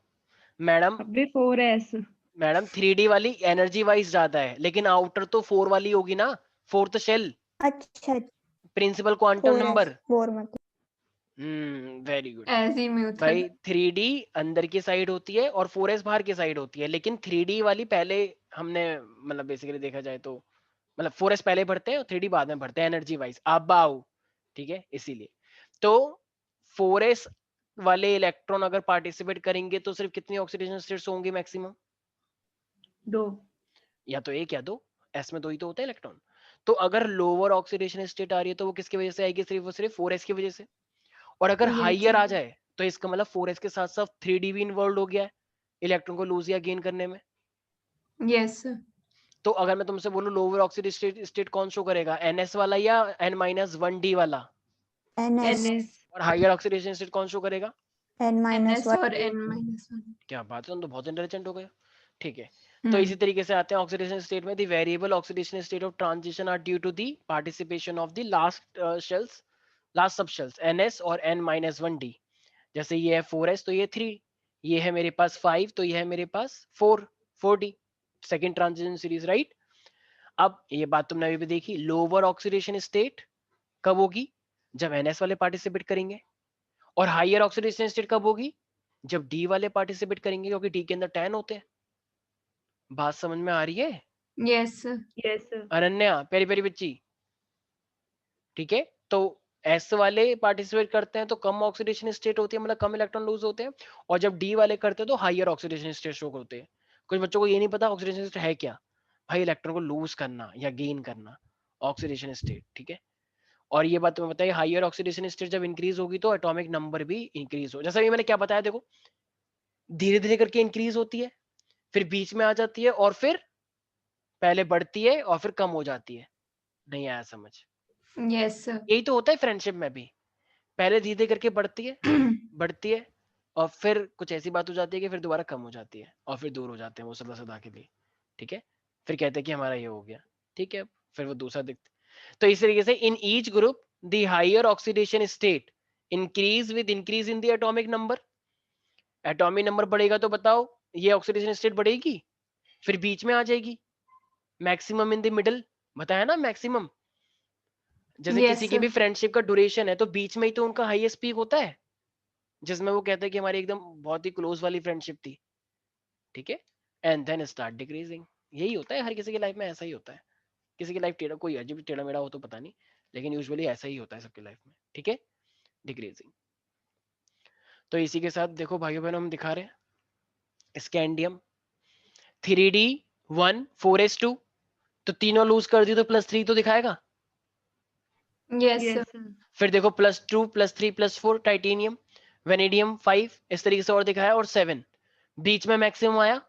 मैडम, अबे 4S। मैडम 3d वाली एनर्जी वाइज ज्यादा है, लेकिन आउटर तो 4 वाली होगी ना, फोर्थ शेल, अच्छा प्रिंसिपल क्वांटम 4s नंबर। 4 मतलब वेरी गुड ऐसे ही म्यूट था। भाई। 3d अंदर की साइड होती है और 4s बाहर की साइड होती है, लेकिन 3d वाली पहले हमने मतलब बेसिकली देखा जाए तो मतलब 4s पहले बढ़ते हैं और 3d बाद में बढ़ते हैं एनर्जी वाइज अबाउ, ठीक है। इसीलिए तो 4s वाले इलेक्ट्रॉन अगर पार्टिसिपेट करेंगे तो सिर्फ कितनी ऑक्सीडेशन स्टेट्स होंगी मैक्सिमम? 2। या तो एक या दो, एस में दो ही तो होता है इलेक्ट्रॉन। तो अगर लोअर ऑक्सीडेशन स्टेट आ रही है तो वो किसकी वजह से आएगी? सिर्फ और सिर्फ 4s की वजह से। और अगर हाइयर आ जाए तो इसका मतलब 4s के साथ साथ 3d भी इन्वॉल्व हो गया है इलेक्ट्रॉन को लूज या गेन करने में। यस। तो अगर मैं तुमसे बोलूं लोअर ऑक्सीडेशन स्टेट कौन शो करेगा, ns वाला या n-1d वाला? ns और हाइयर ऑक्सीडेशन स्टेट कौन शो करेगा? NS n-1 और N-1। क्या बात है, तुम तो बहुत इंटेलिजेंट हो गए। ठीक है, तो इसी तरीके से आते हैं ऑक्सीडेशन स्टेट में। The variable oxidation state of transition are due to the participation of the last shells, last sub shells ns और n-1d। जैसे ये है 4s तो ये 3, ये है मेरे पास 5 तो ये है मेरे पास 4d, second transition series, right. अब ये बात तुमने अभी भी देखी, लोअर ऑक्सीडेशन स्टेट कब होगी? जब ns वाले पार्टिसिपेट करेंगे। और हाइयर ऑक्सीडेशन स्टेट कब होगी? जब डी वाले पार्टिसिपेट करेंगे, क्योंकि डी के अंदर 10 होते हैं। बात समझ में आ रही है? यस। यस। अनन्या प्यारी प्यारी बच्ची, ठीक है। तो एस वाले पार्टिसिपेट करते हैं तो कम ऑक्सीडेशन स्टेट होती है, मतलब कम इलेक्ट्रॉन लूज होते हैं। और जब डी वाले करते हैं तो हाइयर ऑक्सीडेशन स्टेट शो होते हैं। कुछ बच्चों को ये नहीं पता ऑक्सीडेशन स्टेट है क्या। भाई इलेक्ट्रॉन को लूज करना या गेन करना, ऑक्सीडेशन स्टेट, ठीक है। और ये बात तुम्हें बताइए, हाइयर ऑक्सीडेशन स्टेट जब इंक्रीज होगी तो एटॉमिक नंबर भी इंक्रीज हो, जैसा ये मैंने क्या बताया, देखो धीरे धीरे करके इंक्रीज होती है, फिर बीच में आ जाती है, और फिर पहले बढ़ती है और फिर कम हो जाती है। नहीं आया समझ? यस। यही तो होता है फ्रेंडशिप में भी, पहले धीरे धीरे करके बढ़ती है, बढ़ती है, और फिर कुछ ऐसी बात हो जाती है कि फिर दोबारा कम हो जाती है और फिर दूर हो जाते हैं वो सदा सदा के लिए, ठीक है। फिर कहते हैं कि हमारा ये हो गया, ठीक है, फिर वो दूसरा दिखता। तो इस तरीके से in each group the higher oxidation state increase with increase in the atomic number. Atomic number बढ़ेगा तो बताओ ये ऑक्सीडेशन स्टेट बढ़ेगी, फिर बीच में आ जाएगी, मैक्सिमम इन द मिडल, बताया ना मैक्सिमम। जैसे किसी यस। की भी फ्रेंडशिप का ड्यूरेशन है तो बीच में ही तो उनका हाईएस्ट पीक होता है, जिसमें वो कहते हैं कि हमारी एकदम बहुत ही क्लोज वाली फ्रेंडशिप थी, ठीक है। And then start decreasing. यही होता है हर किसी की लाइफ में, ऐसा ही होता है। किसी की लाइफ टेढ़ा, कोई अजीब टेढ़ा मेढ़ा हो तो पता नहीं, लेकिन यूजुअली ऐसा ही होता है सबकी लाइफ में, ठीक है, डिक्रीजिंग। तो इसी के साथ देखो भाइयों बहनों हम दिखा रहे हैं स्कैंडियम 3d1 4s2, तो तीनों लूज कर दी तो +3 तो दिखाएगा। यस। फिर देखो +2 +3 +4 टाइटेनियम, वेनेडियम 5, इस तरीके से और दिखाया, और 7 बीच में मैक्सिमम आया,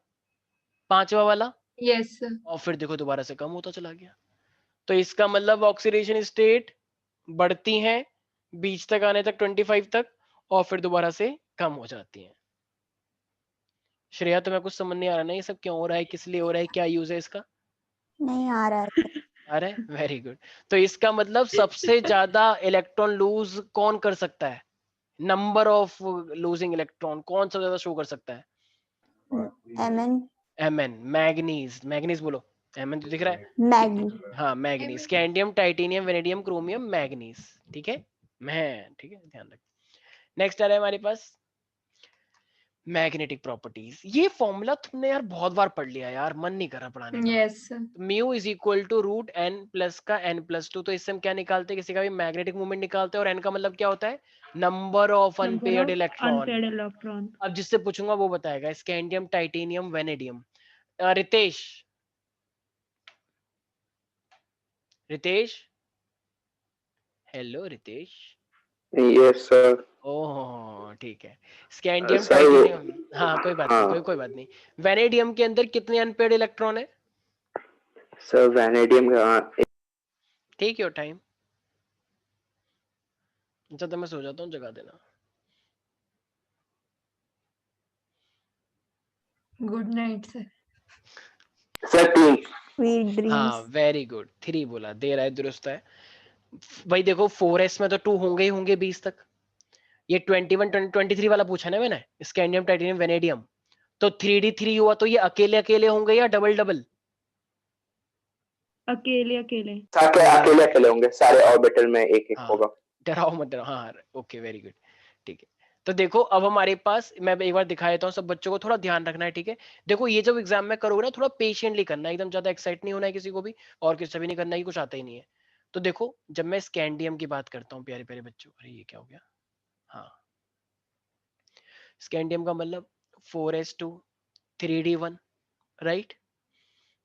पांचवा वाला। यस। और फिर देखो दोबारा से कम होता चला गया। तो इसका मतलब ऑक्सीडेशन स्टेट बढ़ती हैं बीच तक आने तक 25 तक, और फिर दोबारा से कम हो जाती हैं। श्रेया तुम्हें कुछ समझ नहीं आ रहा ना ये सब क्यों हो रहा है, किस लिए हो रहा है, क्या यूज है इसका? नहीं आ रहा है। आ रहा है, वेरी गुड। तो इसका मतलब सबसे ज्यादा इलेक्ट्रॉन लूज कौन कर सकता है, नंबर ऑफ लूजिंग इलेक्ट्रॉन कौन सबसे ज्यादा शो कर सकता है? Mn Mn, मैग्नीज, मैग्नीज बोलो, Mn तो दिख रहा है। मैगी। हाँ manganese, scandium titanium vanadium chromium manganese, ठीक है। मैं ठीक है, ध्यान रख। नेक्स्ट आ रहा है हमारे पास मैग्नेटिक प्रॉपर्टीज। ये फॉर्मूला तुमने यार बहुत बार पढ़ लिया यार, मन नहीं कर रहा पढ़ाने का। Yes. Mu is equal to root n plus का n+2। तो इससे हम क्या निकालते हैं, किसी का भी मैग्नेटिक मूवमेंट निकालते हैं, और n का मतलब क्या होता है, number of unpaired electron. Unpaired electron. अब जिससे पूछूंगा वो बताएगा, scandium titanium vanadium. Ritesh, Ritesh, hello Ritesh. Yes sir. Oh ठीक है, स्कैंडियम सर टाइटेनियम, हाँ कोई बात नहीं, हाँ कोई बात नहीं। वेनेडियम के अंदर कितने अनपेयर्ड इलेक्ट्रॉन है? सर वैनेडियम का टेक योर टाइम, जब तक मैं सो जाता हूँ जगा देना। Good night sir. Sir 3। Sweet हाँ ड्रीम्स। वेरी गुड, 3 बोला, दे रहा है, दुरुस्त है भाई। देखो 4s में तो 2 होंगे ही होंगे 20 तक। ये 21 23 वाला पूछा ना मैंने, स्कैंडियम टाइटेनियम वेनेडियम, तो 3d3 हुआ तो ये अकेले अकेले होंगे या डबल डबल? अकेले अकेले। सारे अकेले अकेले होंगे, सारे ऑर्बिटल में एक एक हाँ होगा। डराओ मत डराओ, हाँ ओके वेरी गुड, ठीक है। तो देखो अब हमारे पास, मैं एक बार दिखा देता हूँ, सब बच्चों को थोड़ा ध्यान रखना है, ठीक है। देखो ये जब एग्जाम में करोगे ना, थोड़ा पेशेंटली करना है, एकदम ज्यादा एक्साइट नहीं होना है किसी को भी, और किसी भी नहीं करना है कि कुछ आता ही नहीं है। तो देखो जब मैं स्कैंडियम की बात करता हूँ प्यारे प्यारे बच्चों, अरे ये क्या हो गया, हाँ स्कैंडियम का मतलब 4s2 3d1 राइट।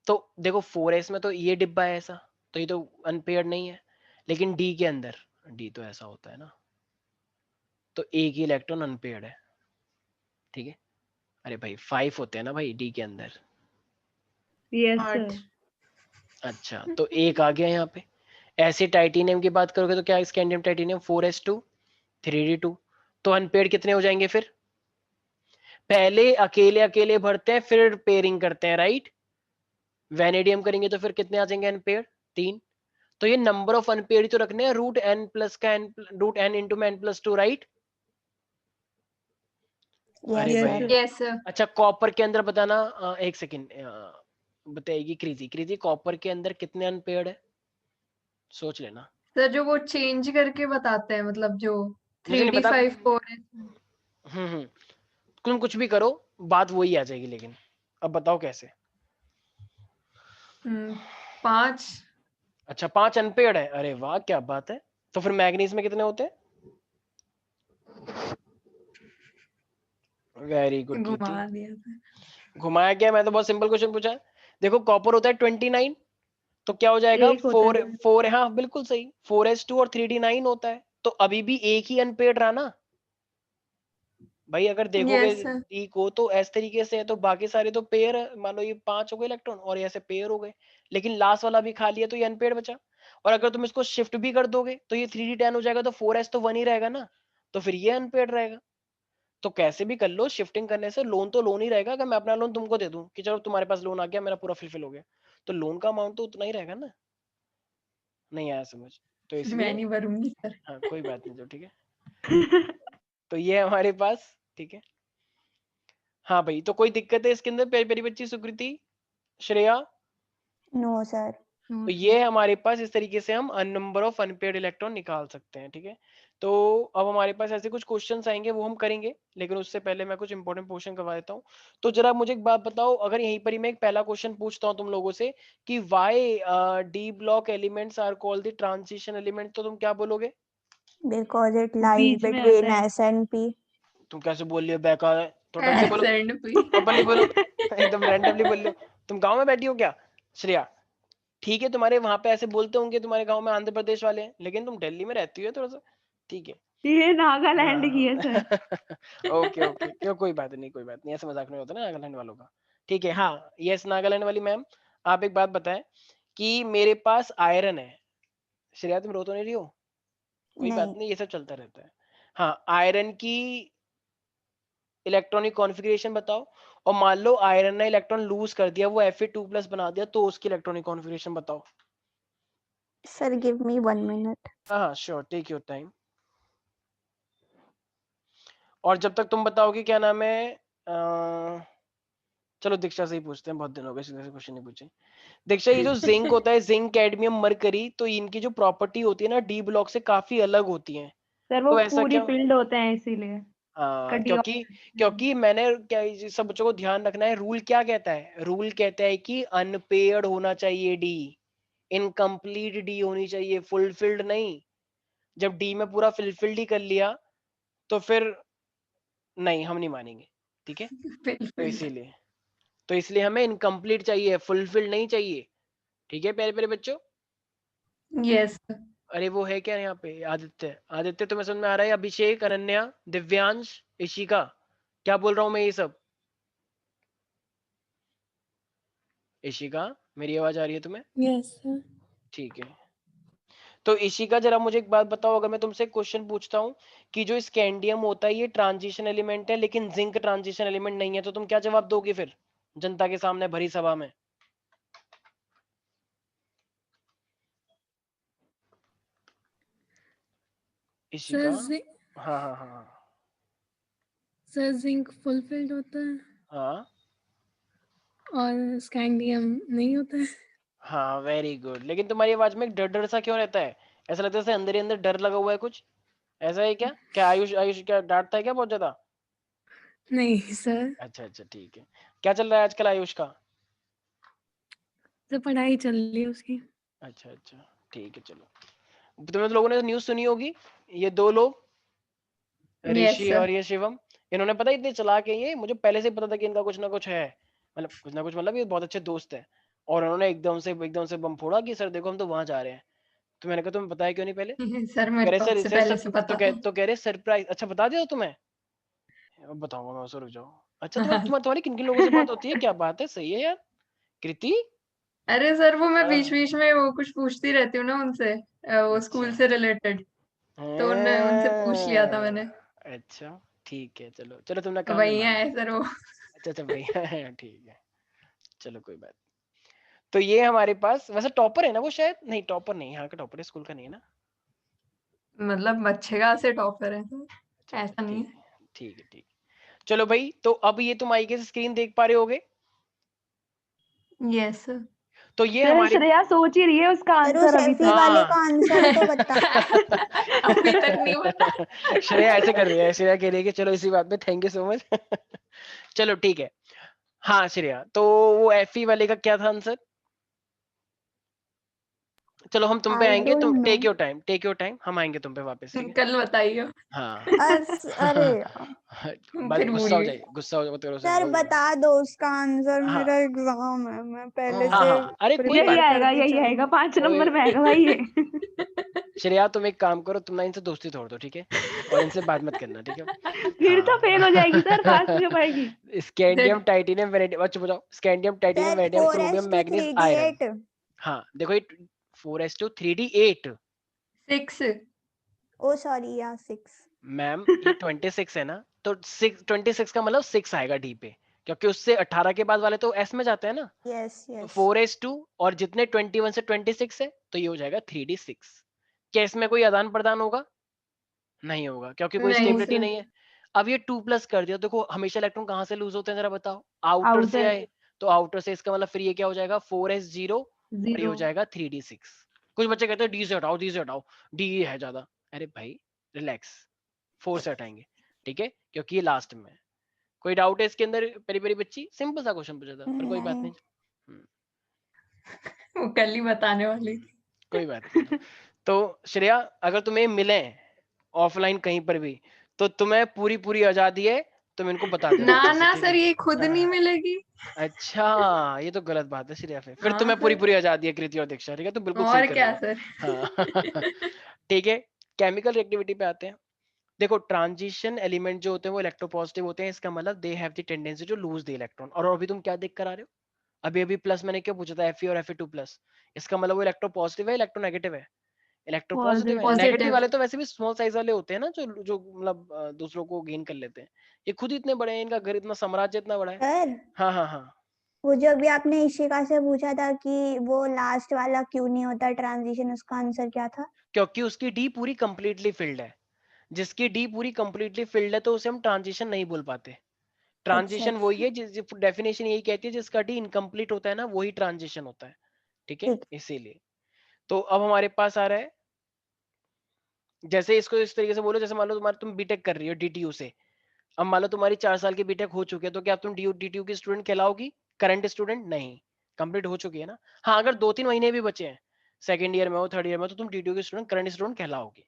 तो देखो 4s में तो ये डिब्बा है ऐसा, तो ये तो अनपेयर्ड नहीं है, लेकिन डी के अंदर, डी तो ऐसा होता है ना, तो एक ही इलेक्ट्रॉन अनपेयर्ड है, ठीक है। अरे भाई 5 होते हैं ना भाई डी के अंदर। यस 8। सर। अच्छा तो एक आ गया यहाँ पे। ऐसे टाइटेनियम की बात करोगे तो क्या, स्कैंडियम टाइटेनियम 4s2 3d2, तो अनपेयर्ड कितने हो जाएंगे फिर? पहले अकेले अकेले भरते हैं फिर पेयरिंग करते हैं राइट। वेनेडियम करेंगे तो फिर कितने आ जाएंगे अनपेयर्ड? 3। तो ये नंबर ऑफ अनपेयर्ड तो रखने हैं रूट एन प्लस का n, root n into n plus 2 right. अरे यस भाई सर। Yes sir. अच्छा कॉपर के अंदर बताना, एक सेकंड बताएगी क्रीजी, क्रीजी कॉपर के अंदर कितने अनपेयर्ड है, सोच लेना। सर जो वो चेंज करके बताते हैं, मतलब जो मुझे नहीं 3D पता। 5 4s। तुम कुछ भी करो बात वही आ जाएगी, लेकिन अब बताओ कैसे। 5। अच्छा 5 अनपेयर्ड है, अरे वाह क्या बात है। तो फिर मैग्नीज में कितने होते हैं? वेरी गुड घुमा कीर्ति, दिया सर। घुमाया क्या, मैं तो बहुत सिंपल क्वेश्चन पूछा है। देखो कॉपर होता है 29, तो क्या हो जाएगा एक होता 4 है सर। 4, हाँ बिल्कुल सही, 4s2 और 3d9 होता है, तो अभी भी एक ही अनपेयर्ड रहा ना भाई। अगर देखोगे यस सर। डी को तो इस तरीके से है, तो बाकी सारे तो पेयर है, मान लो ये 5 हो गए इलेक्ट्रॉन और ये ऐसे पेयर हो गए, लेकिन लास्ट वाला भी खा लिया तो ये अनपेयर्ड बचा। और अगर तुम इसको शिफ्ट भी कर दोगे तो ये 3d10 हो जाएगा, तो 4s तो 1 ही रहेगा ना, तो फिर ये अनपेयर्ड रहेगा। तो कैसे भी कर लो, शिफ्टिंग करने से लोन तो लोन ही रहेगा। अगर मैं अपना लोन तुमको दे दूं कि चलो तुम्हारे पास लोन आ गया, मेरा पूरा फुलफिल हो गया, तो लोन का अमाउंट तो उतना ही रहेगा ना। नहीं आया समझ, तो मैं इसलिए नहीं भरूंगी सर। हाँ कोई बात नहीं, जो ठीक है। तो ये हमारे पास, ठीक है। हाँ भाई तो कोई दिक्कत है इसके अंदर प्यारी प्यारी बच्ची सुकृति, श्रेया? No sir. तो ये हमारे पास इस तरीके से हम नंबर ऑफ अनपेयर्ड इलेक्ट्रॉन निकाल सकते हैं, ठीक है। तो अब हमारे पास ऐसे कुछ क्वेश्चंस आएंगे, वो हम करेंगे, लेकिन उससे पहले मैं कुछ इंपॉर्टेंट क्वेश्चन करवा देता हूँ। तो जरा मुझे एक बात बताओ, अगर यहीं पर ही मैं एक पहला क्वेश्चन पूछता हूँ तुम लोगों से कि why d block elements are called the transition element, तो तुम क्या बोलोगे? बिकॉज इट लाइज बीच में बिटवीन आता है। S and P. तुम कैसे बोल रही हो बेकार है, थोड़ा ढंग से बोलो, SNP। प्रॉपर्ली बोलो, एकदम रैंडमली बोल रहे हो। तुम गांव में बैठी हो क्या श्रेया? ठीक है तुम्हारे वहां पे ऐसे बोलते होंगे, तुम्हारे गांव में आंध्र प्रदेश वाले हैं, लेकिन तुम दिल्ली में रहती हो थोड़ा सा, ठीक है। ये नागालैंड की है सर। ओके ओके, क्यों कोई बात नहीं, कोई बात नहीं, ऐसे मजाक नहीं होता ना नागालैंड वालों का, ठीक है। हाँ यस नागालैंड वाली मैम, आप एक बात बताएं कि मेरे पास आयरन है, श्रेया तुम रो तो नहीं रही हो? कोई बात नहीं। नहीं, ये सब चलता रहता है। हाँ आयरन की इलेक्ट्रॉनिक कॉन्फ़िगरेशन बताओ, और मान लो आयरन ने इलेक्ट्रॉन लूज कर दिया, वो Fe2+ बना दिया, तो उसकी इलेक्ट्रॉनिक कॉन्फ़िगरेशन बताओ। Sir give me 1 minute. हाँ श्योर, टेक योर टाइम। और जब तक तुम बताओगे क्या नाम है, चलो दीक्षा से ही पूछते हैं, बहुत दिन हो गए सीधे से क्वेश्चन नहीं पूछे। दीक्षा ये जो जिंक होता है, जिंक कैडमियम मरकरी, तो इनकी जो प्रॉपर्टी होती है ना डी ब्लॉक से काफी अलग होती है, सर वो तो ऐसा पूरी क्या? फील्ड होते हैं इसीलिए। हाँ कटी क्योंकि क्योंकि मैंने क्या, ये सब बच्चों को ध्यान रखना है, रूल क्या कहता है, रूल कहता है कि अनपेयर्ड होना चाहिए डी, इनकम्प्लीट डी होनी चाहिए, फुलफिल्ड नहीं। जब डी में पूरा फुलफिल्ड ही कर लिया तो फिर नहीं, हम नहीं मानेंगे, ठीक है। तो इसलिए हमें इनकम्प्लीट चाहिए, फुलफिल्ड नहीं चाहिए, ठीक है प्यारे प्यारे बच्चों। यस। अरे वो है क्या यहाँ पे, आदित्य, आदित्य तुम्हें समझ में आ रहा है? अभिषेक, अनन्या, दिव्यांश, इशिका, क्या बोल रहा हूँ मैं ये सब? इशिका मेरी आवाज आ रही है तुम्हें? Yes sir. ठीक है। तो इशिका जरा मुझे एक बात बताओ, अगर मैं तुमसे क्वेश्चन पूछता हूँ कि जो स्कैंडियम होता है ये ट्रांजिशन एलिमेंट है लेकिन जिंक ट्रांजिशन एलिमेंट नहीं है, तो तुम क्या जवाब दोगे फिर? जनता के सामने भरी सभा में? इशिका? हाँ हाँ हाँ सर जिंक फुलफिल्ड होता है हाँ और स्कैंडियम नहीं होता है। हाँ, वेरी गुड। लेकिन तुम्हारी आवाज में एक डर डर सा क्यों रहता है? ऐसा लगता है जैसे अंदर ही अंदर डर लगा हुआ है कुछ, ऐसा है क्या? क्या आयुष आयुष क्या डांटता है क्या बहुत ज्यादा? नहीं सर, अच्छा अच्छा ठीक है। क्या चल रहा है आजकल आयुष का? तो पढ़ाई चल रही है उसकी। अच्छा अच्छा ठीक है चलो। तुमने तो लोगों ने न्यूज़ सुनी होगी, ये दो लोग ऋषि sir. और ये शिवम, इन्होंने पता है इतने चालाक है ये, मुझे पहले से ही पता था कि इनका कुछ ना कुछ है, मतलब कुछ ना कुछ, मतलब ये बहुत अच्छे दोस्त है। और उन्होंने एकदम से बम फोड़ा कि सर देखो हम तो वहां जा रहे हैं। तो मैंने कहा तुम्हें बताया क्यों नहीं पहले? सर कह मेरे रहे को सर आपसे सर पहले सब से पता था। तो कह रहे सरप्राइज। अच्छा बता दिया तुम्हें? अब बताऊंगा मैं, सो रुक जाओ। अच्छा तुम्हारी किन किन लोगों से बात होती है? क्या बात है, सही है यार। कृति? अरे सर वो मैं बीच हाँ, बीच में वो कुछ पूछती रहती हूँ ना उनसे, वो स्कूल अच्छा से रिलेटेड, तो उनने उनसे पूछ लिया था मैंने। अच्छा ठीक है चलो चलो, तुमने काम नहीं वही माना। है सर वो। अच्छा अच्छा भैया ठीक है चलो कोई बात। तो ये हमारे पास वैसे टॉपर है ना वो, शायद नहीं टॉपर नहीं, यहाँ का टॉपर है, स्कूल का नहीं है ना? मतलब अच्छे खासे टॉपर है सर, अच्छा अच्छा ऐसा नहीं ठीक है। है ठीक है ठीक है। चलो भाई, तो अब ये तुम आई के स्क्रीन देख पा रहे होगे? Yes sir. तो ये सर हमारे श्रेया सोच ही रही है उसका सर उस आंसर अभी एफी तक। वाले हाँ का आंसर तो बता। अभी तक नहीं पता। श्रेया ऐसे कर रही है, श्रेया कह रही है कि चलो इसी बात पे थैंक यू सो मच। चलो ठीक है। हाँ श्रेया, तो वो एफई वाले का क्या था आंसर? चलो हम तुम पे आई आएंगे, डोंट तुम नो। टेक योर टाइम, हम आएंगे तुम पे वापस, ठीक है? कल बताइए। हाँ अरे यार। बाद फिर भूल गुस्सा हो गई। जाए, गुस्सा हो जाए सर बता दो उसका आंसर, हाँ मेरा एग्जाम है, मैं पहले हाँ से हाँ, अरे कोई प्रिपेयर बात नहीं। करती यही चलूं। आएगा 5 कोई नंबर में आएगा भाई ये। श्रेया तुम एक काम करो, तुम ना इनसे दोस्ती तोड़ दो, ठीक है? और इनसे बात मत करना, ठीक है? फिर तो फेल हो जाएगी सर, पास नहीं हो हाँ पाएगी। स्कैंडियम टाइटेनियम वेनेडियम, अच्छा बताओ, scandium titanium sir vanadium chromium manganese iron. 4s2 3d8। हाँ देखो ये 4s2 3d8। 6। ओ सॉरी या 6। मैम ये 26 है ना, तो 26 का मतलब 6 आएगा डी पे, क्योंकि उससे 18 के बाद वाले तो एस में जाते हैं ना। यस तो यस। 4s2 और जितने 21 से 26 है तो ये हो जाएगा 3d6। क्या इसमें कोई आदान प्रदान होगा? नहीं होगा, क्योंकि कोई नहीं स्टेबिलिटी सर। नहीं है। अब ये 2 प्लस कर दिया, देखो हमेशा इलेक्ट्रॉन कहाँ से लूज होते हैं जरा बताओ? आउटर से आउटर आए, तो आउटर से, इसका मतलब फिर ये क्या हो जाएगा 4s0 और ये हो 0। जाएगा 3d6। कुछ बच्चे कहते हैं डी से हटाओ, डी से हटाओ, डी है ज्यादा। अरे भाई रिलैक्स, 4 से हटाएंगे, ठीक है? क्योंकि ये लास्ट में है। कोई डाउट है इसके अंदर? पेरी पेरी बच्ची, सिंपल सा क्वेश्चन पूछा था, पर कोई बात नहीं। नहीं। वो कल ही बताने वाली थी। कोई बात नहीं। तो श्रेया अगर तुम्हें मिले ऑफलाइन कहीं पर भी, तो तुम्हें पूरी पूरी आजादी है, तुम इनको बता देना ना अच्छे से, ना ठीक सर, है? ये खुद नहीं हाँ, मिलेगी। अच्छा ये तो गलत बात है श्रेया। फिर हाँ तुम्हें पूरी सर। पूरी आजादी है कृति और दीक्षा, ठीक है? तुम बिल्कुल सही और कर रही क्या हो। सर। हाँ ठीक है। केमिकल एक्टिविटी पे आते हैं। देखो ट्रांजिशन एलिमेंट जो होते हैं वो इलेक्ट्रोपॉजिटिव होते हैं, इसका मतलब they have the tendency to lose the electron. और अभी तुम क्या देख कर आ रहे हो? अभी अभी प्लस मैंने क्यों पूछा था, Fe और Fe2+, इसका मतलब वो इलेक्ट्रोपॉजिटिव है इलेक्ट्रोनेगेटिव है? इलेक्ट्रोपॉजिटिव है। Negative positive. वाले तो वैसे भी स्मॉल साइज वाले होते हैं ना, जो जो मतलब दूसरों को गेन कर लेते हैं। ये खुद ही इतने बड़े हैं, इनका घर इतना, साम्राज्य इतना बड़ा है। सर हाँ हाँ हाँ। वो जो अभी आपने इशिका से पूछा था कि वो लास्ट वाला क्यों नहीं होता ट्रांजिशन, उसका आंसर क्या था? क्योंकि उसकी डी पूरी कंप्लीटली फिल्ड है। जिसकी डी पूरी कंप्लीटली फिल्ड है तो उसे हम ट्रांजिशन नहीं बोल पाते। अच्छा ट्रांजिशन वही अच्छा है, जिस डेफिनेशन यही कहती है, जिसका डी इनकम्प्लीट होता है ना वही ट्रांजिशन होता है, ठीक है? ठीक। इसीलिए। तो अब हमारे पास आ रहा है, जैसे इसको इस तरीके से बोलो, जैसे मान लो तुम्हारा, तुम बीटेक कर रही हो डीटीयू से। अब मान लो तुम्हारी 4 साल की बीटेक हो चुकी है, तो क्या तुम डीटीयू की स्टूडेंट कहलाओगी? करंट स्टूडेंट नहीं, कंप्लीट हो चुकी है ना। हाँ अगर 2-3 महीने भी बचे हैं, सेकंड ईयर में हो, थर्ड ईयर में हो, तो तुम डीटीयू की स्टूडेंट, करंट स्टूडेंट कहलाओगे।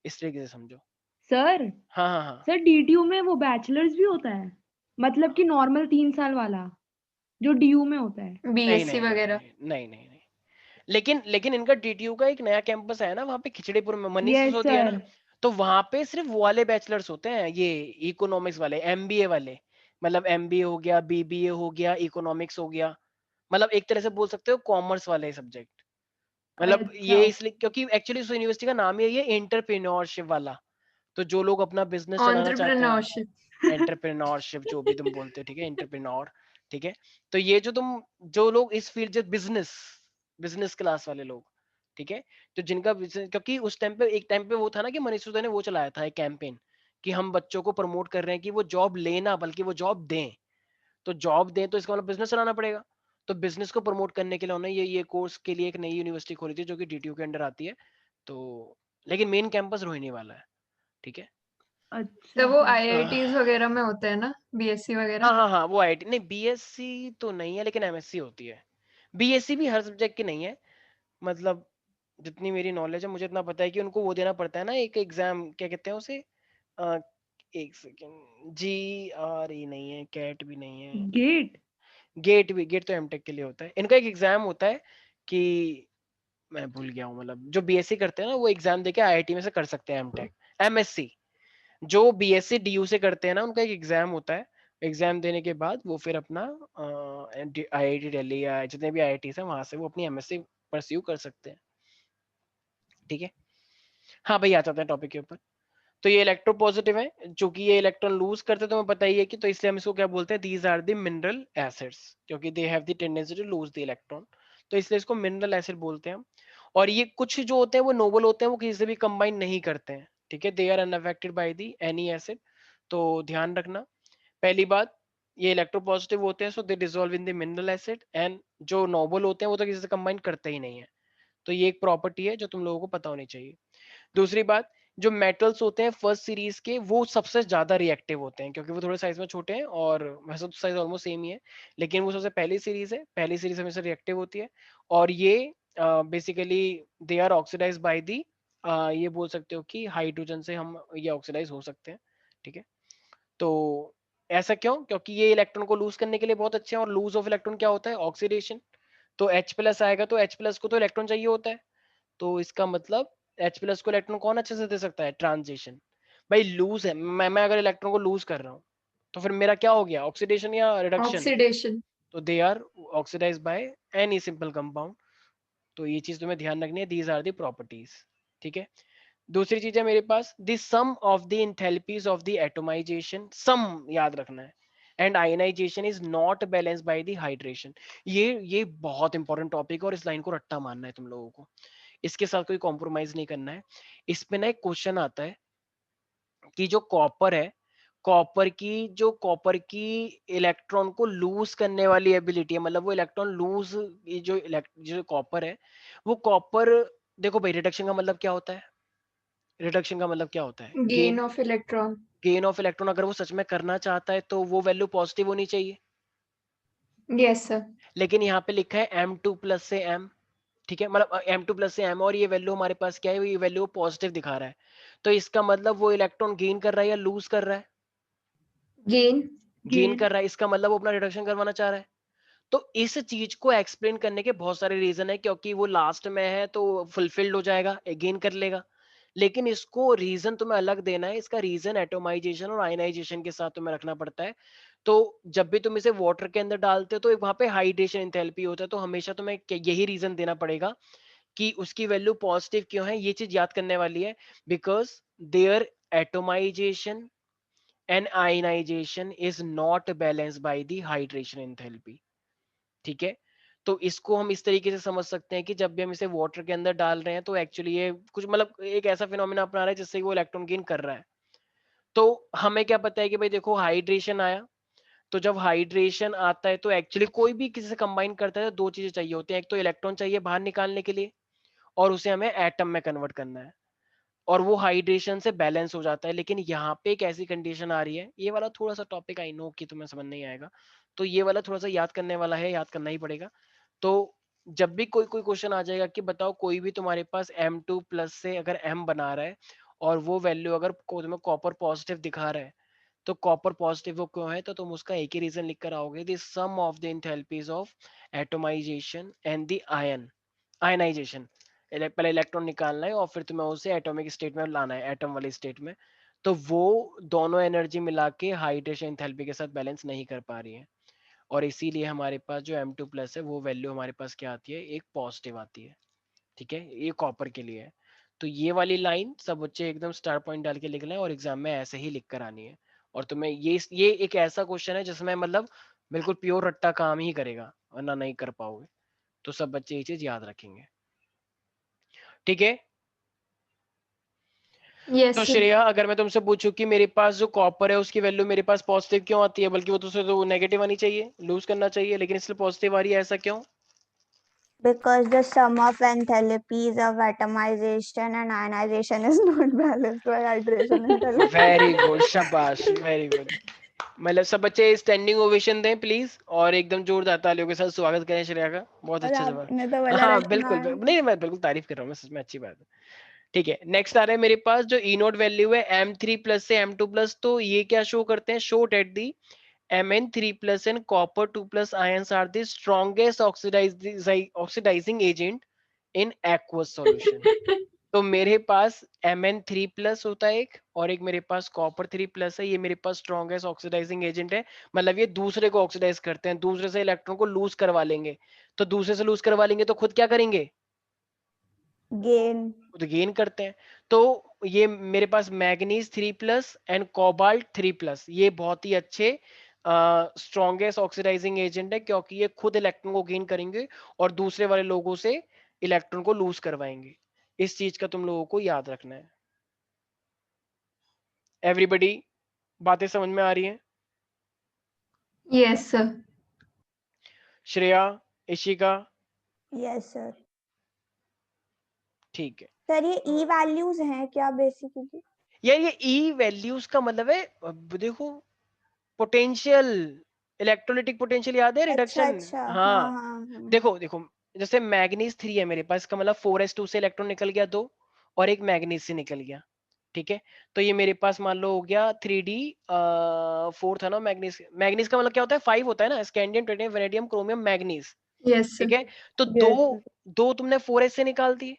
इस तरीके से समझो। सर हाँ हाँ हाँ। सर डीटीयू में वो बैचलर्स भी होता है, मतलब कि नॉर्मल 3 साल वाला जो डीयू में होता है? नहीं बीएससी नहीं नहीं वगैरह। नहीं नहीं नहीं नहीं। लेकिन इनका डीटीयू का एक नया कैंपस है ना वहाँ पे, खिचड़ीपुर में, मनीष यस सिसोदिया है सर। ना। तो वहाँ पे सिर्फ वो वाले बैचलर्स होते हैं, ये इकोनॉमिक्स वाले, एमबीए वाले। मतलब एमबीए हो गया, बीबीए हो गया, इकोनॉमिक्स हो गया, मतलब एक तरह से बोल सकते हो कॉमर्स वाले सब्जेक्ट। मतलब अच्छा। ये इसलिए क्योंकि एक्चुअली उस यूनिवर्सिटी का नाम ही है एंटरप्रेन्योरशिप वाला। तो जो लोग अपना बिजनेस चलाना चाहते हैं, एंटरप्रेन्योरशिप। एंटरप्रेन्योरशिप जो भी तुम बोलते हो, ठीक है? एंटरप्रेन्योर, ठीक है। तो ये जो लोग इस फील्ड, जो बिजनेस क्लास वाले लोग, ठीक है, तो जिनका बिजनेस, क्योंकि उस टाइम पे, एक टाइम पे वो था ना कि मनीष सिसोदिया ने वो चलाया था एक कैंपेन कि हम बच्चों को प्रमोट कर रहे हैं कि वो जॉब लेना बल्कि वो जॉब दें। तो जॉब दें तो इसका मतलब बिजनेस चलाना पड़ेगा। तो बिजनेस को प्रमोट करने के लिए उन्होंने ये कोर्स के लिए एक नई यूनिवर्सिटी खोली थी जो कि डीटीयू के अंडर आती है। तो लेकिन मेन कैंपस रोहिणी वाला है, ठीक है। अच्छा तो वो सर। आईआईटीज वगैरह में होते हैं ना, बीएससी वगैरह। हाँ, वो आईटी नहीं, बीएससी तो नहीं है लेकिन एमएससी होती है। बीएससी भी हर सब्जेक्ट की नहीं है, मतलब जितनी मेरी नॉलेज है मुझे इतना पता है कि उनको वो देना पड़ता है ना, एक एग्जाम, क्या कहते हैं उसे, अ, एक सेकेंड, GRE नहीं है, कैट भी नहीं है, गेट। गेट तो एमटेक के लिए होता है। इनका एक एग्जाम होता है कि मैं भूल गया हूँ, मतलब जो बीएससी करते हैं ना वो एग्जाम देके आईआईटी में से कर सकते हैं एमटेक। एमएससी जो बीएससी डीयू से करते हैं ना, उनका एक एग्जाम होता है। एग्जाम देने के बाद वो फिर अपना आईआईटी दिल्ली या जितने भी आईआईटी है वहां से वो अपनी एमएससी परस्यू कर सकते हैं, ठीक है। हाँ भाई, आ जाते हैं टॉपिक के ऊपर। तो ये इलेक्ट्रोपॉजिटिव है, चूंकि ये इलेक्ट्रॉन लूज करते हैं तो हमें पता ही है कि, तो इसलिए हम इसको क्या बोलते हैं, these are the mineral acids, क्योंकि they have the tendency to lose the electron, तो इसलिए इसको मिनरल एसिड बोलते हैं हम। और ये कुछ जो होते हैं वो नोबल होते हैं, वो किसी से भी कंबाइन नहीं करते हैं, ठीक है। They are unaffected by the any acid. तो ध्यान रखना, पहली बात, ये इलेक्ट्रोपॉजिटिव होते हैं, so they dissolve in the mineral acid, and जो नोबल होते हैं वो तो किसी से कंबाइन करते ही नहीं है। तो ये एक प्रॉपर्टी है जो तुम लोगों को पता होनी चाहिए। दूसरी बात, जो मेटल्स होते हैं फर्स्ट सीरीज के, वो सबसे ज्यादा रिएक्टिव होते हैं क्योंकि वो थोड़े साइज में छोटे हैं, और वैसे तो साइज ऑलमोस्ट सेम ही है, लेकिन वो सबसे पहली सीरीज है, पहली सीरीज हमेशा रिएक्टिव होती है। और ये basically they are oxidize by the, ये बोल सकते हो कि हाइड्रोजन से हम ये ऑक्सीडाइज हो सकते हैं, ठीक है। तो ऐसा क्यों? क्योंकि ये इलेक्ट्रॉन को लूज करने के लिए बहुत अच्छे हैं, और लूज ऑफ इलेक्ट्रॉन क्या होता है, ऑक्सीडेशन। तो H+ आएगा तो H+ को तो इलेक्ट्रॉन चाहिए होता है, तो इसका मतलब H+ को इलेक्ट्रॉन कौन अच्छे से दे सकता है, ट्रांजिशन। भाई लूज है, मैं अगर इलेक्ट्रॉन को लूज कर रहा हूँ तो फिर मेरा क्या हो गया, ऑक्सीडेशन या रिडक्शन। ऑक्सीडेशन। तो they are oxidize by any simple compound. तो ये चीज तुम्हें ध्यान रखनी है, दीज आर द प्रॉपर्टीज, ठीक है। दूसरी चीज है मेरे पास, the sum of the enthalpies of the atomisation, sum याद रखना है, and ionization is not balance by the hydration. ये बहुत इंपॉर्टेंट टॉपिक है और इस लाइन को रट्टा मानना है तुम लोगों को, इसके साथ कोई कॉम्प्रोमाइज नहीं करना है। इसमें ना एक क्वेश्चन आता है कि जो कॉपर है, कॉपर की इलेक्ट्रॉन को लूज करने वाली एबिलिटी है, मतलब वो इलेक्ट्रॉन लूज, ये जो कॉपर है, वो कॉपर, देखो भाई रिडक्शन का मतलब क्या होता है, रिडक्शन का मतलब क्या होता है, gain of electron. Gain of electron. अगर वो सच में करना चाहता है तो वो वैल्यू पॉजिटिव होनी चाहिए, यस सर। लेकिन यहाँ पे लिखा है M2+ से M, ठीक है, मतलब M2+ से M, और ये वैल्यू हमारे पास क्या है, ये वैल्यू पॉजिटिव दिखा रहा है। तो इसका मतलब वो इलेक्ट्रॉन गेन कर रहा है या लूज कर रहा है, गेन। गेन कर रहा है, इसका मतलब वो अपना रिडक्शन करवाना चाह रहा है। तो इस चीज को एक्सप्लेन करने के बहुत सारे रीजन है, क्योंकि वो लास्ट में है तो फुलफिल्ड हो जाएगा, गेन कर लेगा, लेकिन इसको रीजन तुम्हें अलग देना है, इसका रीजन एटोमाइजेशन और आयनाइजेशन के साथ तुम्हें रखना पड़ता है। तो जब भी तुम इसे वाटर के अंदर डालते हो तो वहां पे हाइड्रेशन एंथैल्पी होता है, तो हमेशा तुम्हें यही रीजन देना पड़ेगा कि उसकी वैल्यू पॉजिटिव क्यों है, ये चीज याद करने वाली है, because their atomization and ionization is not balanced by the hydration enthalpy, ठीक है। तो इसको हम इस तरीके से समझ सकते हैं कि जब भी हम इसे वाटर के अंदर डाल रहे हैं तो एक्चुअली ये कुछ मतलब एक ऐसा फिनोमेना अपना रहा है जिससे वो इलेक्ट्रॉन गेन कर रहा है। तो हमें क्या पता है कि भाई देखो हाइड्रेशन आया, तो जब हाइड्रेशन आता है तो एक्चुअली कोई भी किसी से कंबाइन करता है तो दो चीजें चाहिए होती हैं, एक तो इलेक्ट्रॉन चाहिए बाहर निकालने के लिए, और उसे हमें एटम में कन्वर्ट करना है, और वो हाइड्रेशन से बैलेंस हो जाता है। लेकिन यहाँ पे एक ऐसी कंडीशन आ रही है, ये वाला थोड़ा सा टॉपिक आई नो कि तुम्हें समझ नहीं आएगा, तो ये वाला थोड़ा सा याद करने वाला है, याद करना ही पड़ेगा। तो जब भी कोई कोई क्वेश्चन आ जाएगा कि बताओ कोई भी तुम्हारे पास M2+ से अगर M बना रहा है और वो वैल्यू अगर तुम्हें कॉपर पॉजिटिव दिखा रहा है, तो कॉपर पॉजिटिव वो क्यों है, तो तुम उसका एक ही रीजन लिख कर आओगे, the sum of the enthalpies of atomization and the ionization. पहले इलेक्ट्रॉन निकालना है और फिर तुम्हें उसे एटॉमिक स्टेट में लाना है, एटम वाली स्टेट में, तो वो दोनों एनर्जी मिला के हाइड्रेशन एंथैल्पी के साथ बैलेंस नहीं कर पा रही है, और इसीलिए हमारे पास जो M2+ है वो वैल्यू हमारे पास क्या आती है, एक पॉजिटिव आती है, ठीक है। ये कॉपर के लिए है। तो ये वाली लाइन सब बच्चे एकदम स्टार पॉइंट डाल के लिख लें और एग्जाम में ऐसे ही लिख कर आनी है। और तुम्हें ये एक ऐसा क्वेश्चन है जिसमें मतलब बिल्कुल प्योर रट्टा काम ही करेगा, वरना नहीं कर पाओगे। तो सब बच्चे ये चीज याद रखेंगे, ठीक है। यस तो श्रेया, अगर मैं तुमसे पूछूं कि मेरे पास जो कॉपर है उसकी वैल्यू मेरे पास पॉजिटिव क्यों आती है, बल्कि वो तो नेगेटिव आनी चाहिए, लूज करना चाहिए, लेकिन इसलिए पॉजिटिव आ रही है, ऐसा क्यों? Because the sum of enthalpies of atomization and ionization is not balanced by hydration enthalpy. Very good, शाबाश, वेरी गुड। मतलब सब बच्चे स्टैंडिंग ओवेशन दें प्लीज, और एकदम जोरदार तालियों के साथ स्वागत करें श्रेया का, बहुत और अच्छा जवाब। आपने तो बोला हाँ रटना बिल्कुल, है। नहीं मैं बिल्कुल तारीफ कर रहा हूँ, मैं सच में, अच्छी बात है। ठीक है, नेक्स्ट आ रहा है मेरे पास जो ई नोट वैल्यू है M3+ से M2+, तो ये क्या शो करते हैं, show that the Mn3+ and copper 2+ ions are the strongest oxidizing agent in aqueous solution। तो मेरे पास Mn3+ होता है एक, और एक मेरे पास copper 3+ है, ये मेरे पास स्ट्रॉन्गेस्ट ऑक्सीडाइजिंग एजेंट है। मतलब ये दूसरे को ऑक्सीडाइज करते हैं, दूसरे से इलेक्ट्रॉन को लूज करवा लेंगे। तो दूसरे से लूज करवा लेंगे तो खुद क्या करेंगे, गेन। खुद गेन करते हैं। तो ये मेरे पास मैग्नीज 3+ एंड कोबाल्ट 3+, ये बहुत ही अच्छे स्ट्रॉन्गेस्ट ऑक्सीडाइजिंग एजेंट है, क्योंकि ये खुद इलेक्ट्रॉन को गेन करेंगे और दूसरे वाले लोगों से इलेक्ट्रॉन को लूज करवाएंगे। इस चीज का तुम लोगों को याद रखना है। एवरीबडी, बातें समझ में आ रही हैं? Yes sir. Shreya, Ishika, yes sir. ठीक है। सर ये ई वैल्यूज हैं क्या बेसिकली? यार ये ई वैल्यूज का मतलब है, अब देखो पोटेंशियल, इलेक्ट्रोलिटिक पोटेंशियल याद है, अच्छा रिडक्शन। अच्छा, हाँ हाँ हाँ हाँ। देखो देखो, जैसे मैग्नीज 3 है मेरे पास, इसका मतलब 4s2 से इलेक्ट्रॉन निकल गया 2, और एक मैग्नीज से निकल गया, ठीक है। तो ये मेरे पास मान लो हो गया 3d4 था ना, मैग्नीज, मैग्नीज का मतलब क्या होता है, 5 होता है ना, scandium, tritium, vanadium, chromium, manganese, yes ठीक है। तो यस दो दो तुमने 4s से निकाल दिए,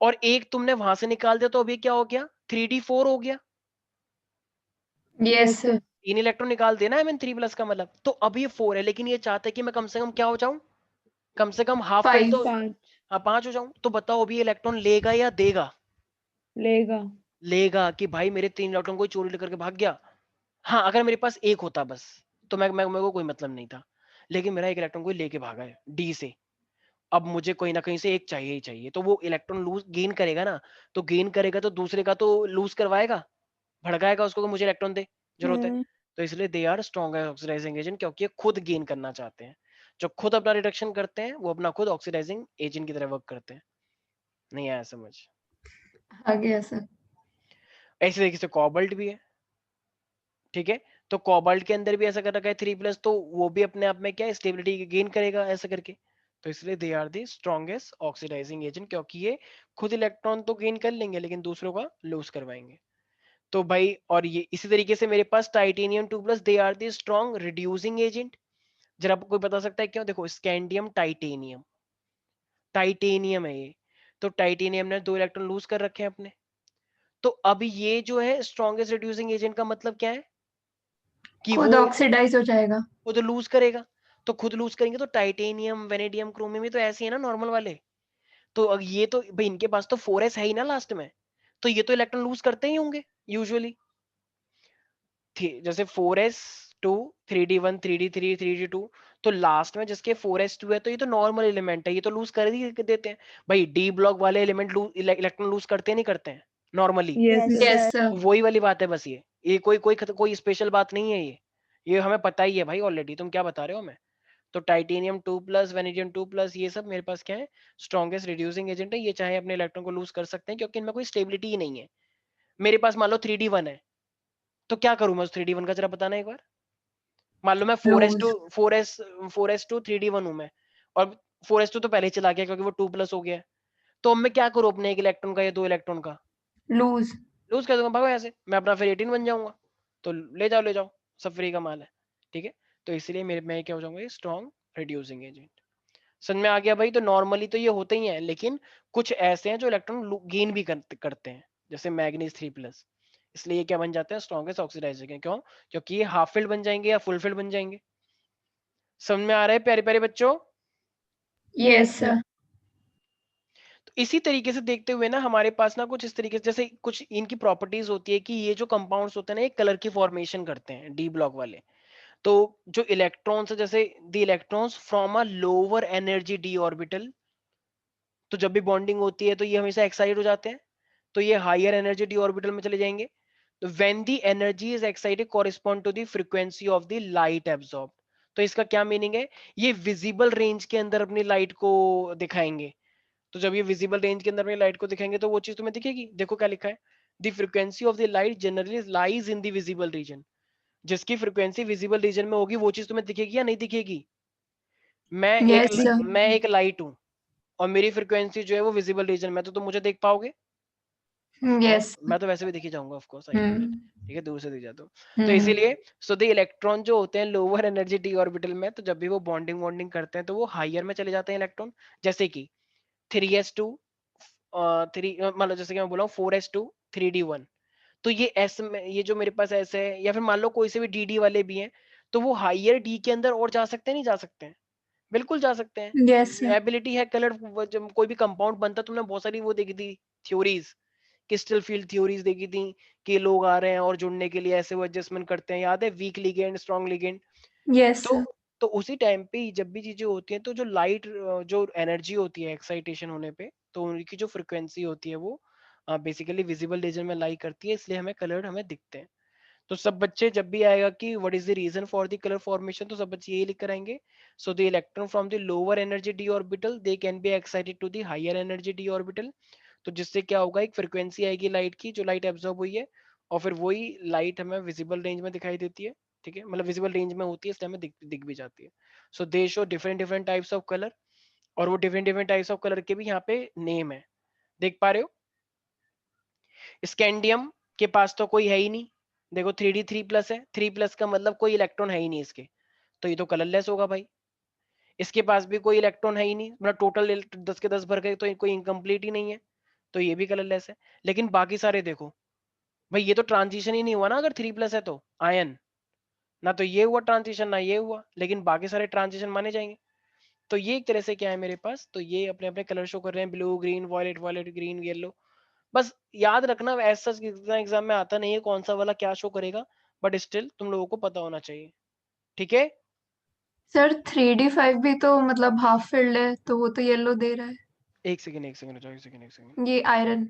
और एक तुमने वहां से निकाल दिया, तो अभी क्या हो गया, 3d4 हो गया, यस सर। 3 इलेक्ट्रॉन निकाल देना Mn3+ का मतलब। तो अब ये 4 है, लेकिन ये चाहते हैं कि मैं कम से कम क्या हो जाऊं, कम से कम हाफ फिल 5। तो, हाँ 5 हो जाऊं। तो बताओ अभी इलेक्ट्रॉन लेगा या देगा? लेगा। लेगा, कि भाई मेरे 3 इलेक्ट्रॉन कोई चोरी लेकर के भाग गया। हाँ अगर मेरे पास एक होता बस, तो मैं मेरे को कोई मतलब नहीं था, लेकिन मेरा एक इलेक्ट्रॉन कोई लेके भागा है डी से, अब मुझे कहीं ना कहीं से एक चाहिए ही चाहिए। तो वो इलेक्ट्रॉन लूज गेन करेगा ना, तो गेन करेगा तो दूसरे का तो लूज करवाएगा, भड़काएगा उसको कि मुझे इलेक्ट्रॉन दे, जरूरत है। तो इसलिए they are strong oxidizing agent, क्योंकि ये खुद गेन करना चाहते हैं। जो खुद अपना रिडक्शन करते हैं वो अपना खुद ऑक्सीडाइजिंग एजेंट की तरह वर्क करते हैं। नहीं आया समझ? आ गया सर। ऐसे तरीके से कोबाल्ट भी है, ठीक है। तो कोबाल्ट के अंदर भी ऐसा कर रखा है 3+, तो वो भी अपने आप में क्या स्टेबिलिटी गेन करेगा ऐसा करके। तो इसलिए they are the strongest oxidizing agent, क्योंकि ये खुद इलेक्ट्रॉन तो गेन कर लेंगे लेकिन दूसरों का लूज करवाएंगे। तो भाई, और ये इसी तरीके से मेरे पास titanium 2+, they are the strong reducing agent. जरा कोई बता सकता है क्यों? देखो स्कैंडियम टाइटेनियम, टाइटेनियम है ये, तो टाइटेनियम ने 2 इलेक्ट्रॉन लूज कर रखे हैं अपने। तो अब ये जो है स्ट्रॉन्गेस्ट रिड्यूसिंग एजेंट का मतलब क्या है, कि खुद वो ऑक्सीडाइज हो जाएगा। खुद लूज करेगा। तो खुद लूज करेंगे तो टाइटेनियम, वेनेडियम, क्रोमियम तो ऐसे है ना नॉर्मल वाले। तो अब ये तो भाई इनके पास तो 4s है ही ना लास्ट में, तो ये तो इलेक्ट्रॉन लूज करते ही होंगे यूजुअली। जैसे 4s2, 3d1, 3d3, 3d2, तो लास्ट में जिसके 4s2 है तो ये तो नॉर्मल एलिमेंट है, ये तो लूज कर ही देते हैं। भाई डी ब्लॉक वाले एलिमेंट इलेक्ट्रॉन लूज करते नहीं करते हैं नॉर्मली? Yes yes sir. वही वाली बात है बस, ये कोई स्पेशल बात नहीं है, ये हमें पता ही है भाई ऑलरेडी। तुम क्या बता रहे हो हमें? तो टाइटेनियम 2+, वेनेडियम 2+, ये सब मेरे पास क्या है, स्ट्रॉन्गेस्ट रिड्यूसिंग एजेंट है। ये चाहे अपने इलेक्ट्रॉन को लूज कर सकते हैं, क्योंकि इनमें कोई स्टेबिलिटी ही नहीं है। मेरे पास मान लो 3d1 है, तो क्या करूं मैं उस 3d1 का, जरा बताना एक बार। मान लो मैं 4s2 लूज। 4s2 3d1 हूं मैं, और 4s2 तो पहले ही चला गया क्योंकि वो 2+ हो गया है। तो अब मैं क्या करूं अपने एक इलेक्ट्रॉन का या 2 इलेक्ट्रॉन का? लूज। लूज कर दूंगा, भागो यहाँ से, मैं अपना फिर 18 बन जाऊंगा। तो ले जाओ, सब फ्री का माल है, ठीक है। तो इसलिए मेरे मैं क्या हो जाऊंगा, स्ट्रॉन्ग रिड्यूसिंग एजेंट। समझ में आ गया भाई? तो नॉर्मली तो ये होते ही हैं, लेकिन कुछ ऐसे हैं जो इलेक्ट्रॉन गेन भी करते हैं, जैसे मैग्नीज 3+, इसलिए ये क्या बन जाते हैं, स्ट्रॉन्गेस्ट ऑक्सीडाइजर। क्यों? क्योंकि ये हाफ फील्ड बन जाएंगे या फुल फील्ड बन जाएंगे। समझ में आ रहा है प्यारे प्यारे बच्चों? Yes sir. तो इसी तरीके से देखते हुए ना हमारे पास ना कुछ इस तरीके से, जैसे कुछ इनकी प्रॉपर्टीज होती है कि ये जो कंपाउंड्स होते हैं ना, ये कलर की फॉर्मेशन करते हैं डी ब्लॉक वाले। तो जो इलेक्ट्रॉन्स है, जैसे the electrons from a lower energy d orbital, तो जब भी बॉन्डिंग होती है तो ये हमेशा एक्साइट हो जाते हैं, तो ये हायर एनर्जी डी ऑर्बिटल में चले जाएंगे। तो when the energy is excited correspond to the frequency of the light absorb. तो इसका क्या मीनिंग है, ये विजिबल रेंज के अंदर अपनी लाइट को दिखाएंगे। तो जब ये विजिबल रेंज के अंदर अपनी लाइट को दिखाएंगे तो वो चीज तुम्हें दिखेगी। देखो क्या लिखा है, the frequency of the light generally lies in the visible region. जिसकी फ्रीक्वेंसी विजिबल रीजन में होगी वो चीज तुम्हें दिखेगी या नहीं दिखेगी। Yes, sir. मैं एक लाइट हूँ और मेरी फ्रीक्वेंसी जो है वो विजिबल रीजन में, तो तुम मुझे देख पाओगे। Yes. मैं तो वैसे भी दिख ही जाऊंगा ऑफ कोर्स, ठीक है, दूर से दिख जाता हूँ। तो Hmm. इसीलिए सो द इलेक्ट्रॉन जो होते हैं लोअर एनर्जी डी ऑर्बिटल में, तो जब भी वो बॉन्डिंग वॉन्डिंग करते हैं तो वो हायर में चले जाते हैं इलेक्ट्रॉन। जैसे कि 3s2 3, मतलब जैसे कि मैं बोला हूँ 4s2 3d1, तो ये एस में, ये जो मेरे पास एस है, या फिर मान लो कोई से भी डी वाले भी हैं, तो वो हायर डी के अंदर और जा सकते हैं, नहीं जा सकते हैं, बिल्कुल जा सकते हैं। Yes, sir. एबिलिटी है कलर, जब कोई भी कंपाउंड बनता, तुमने बहुत सारी वो देखी थी थ्योरीज, क्रिस्टल फील्ड थ्योरीज देखी थी कि लोग आ रहे हैं और जुड़ने के लिए ऐसे वो एडजस्टमेंट करते हैं, याद है, week ligand strong ligand. Yes, तो sir. तो उसी टाइम पे जब भी चीजें होती हैं तो जो लाइट, जो एनर्जी होती है एक्साइटेशन होने पे, तो उनकी जो फ्रिक्वेंसी होती है वो बेसिकली विजिबल रीजन में लाई करती है, इसलिए हमें कलर हमें दिखते हैं। तो सब बच्चे जब भी आएगा कि what is the reason for the colour formation, तो सब बच्चे यही लिख कर आएंगे, so the electron from the lower energy d orbital they can be excited to the higher energy d orbital. तो जिससे क्या होगा, एक फ्रिक्वेंसी आएगी लाइट की, जो लाइट एब्जॉर्ब हुई है, और फिर वही लाइट हमें विजिबल रेंज में दिखाई देती है। ठीक है, मतलब विजिबल रेंज में होती है इसलिए हमें दिख भी जाती है। So they show different different types of colour, और वो different different types of colour के भी यहाँ पे नेम है, देख पा रहे हो। स्कैंडियम के पास तो कोई है ही नहीं, देखो 3d3+ है, 3+ का मतलब कोई इलेक्ट्रॉन है ही नहीं इसके, तो ये तो कलरलेस होगा भाई। इसके पास भी कोई इलेक्ट्रॉन है ही नहीं, मतलब टोटल 10 के 10 भर गए तो कोई इनकम्प्लीट ही नहीं है, तो ये भी कलरलेस है। लेकिन बाकी सारे देखो भाई, ये तो ट्रांजिशन ही नहीं हुआ ना, अगर 3+ है तो आयन, ना तो ये हुआ ट्रांजिशन ना ये हुआ, लेकिन बाकी सारे ट्रांजिशन माने जाएंगे। तो ये एक तरह से क्या है मेरे पास, तो ये अपने अपने कलर शो कर रहे हैं, blue green violet, violet green yellow. बस याद रखना, ऐसा एग्जाम में आता नहीं है कौन सा वाला क्या शो करेगा, बट स्टिल तुम लोगों को पता होना चाहिए, ठीक है। सर 3D5 भी तो मतलब हाफ फील्ड है, तो वो तो येलो दे रहा है। एक सेकंड एक सेकंड, ये आयरन।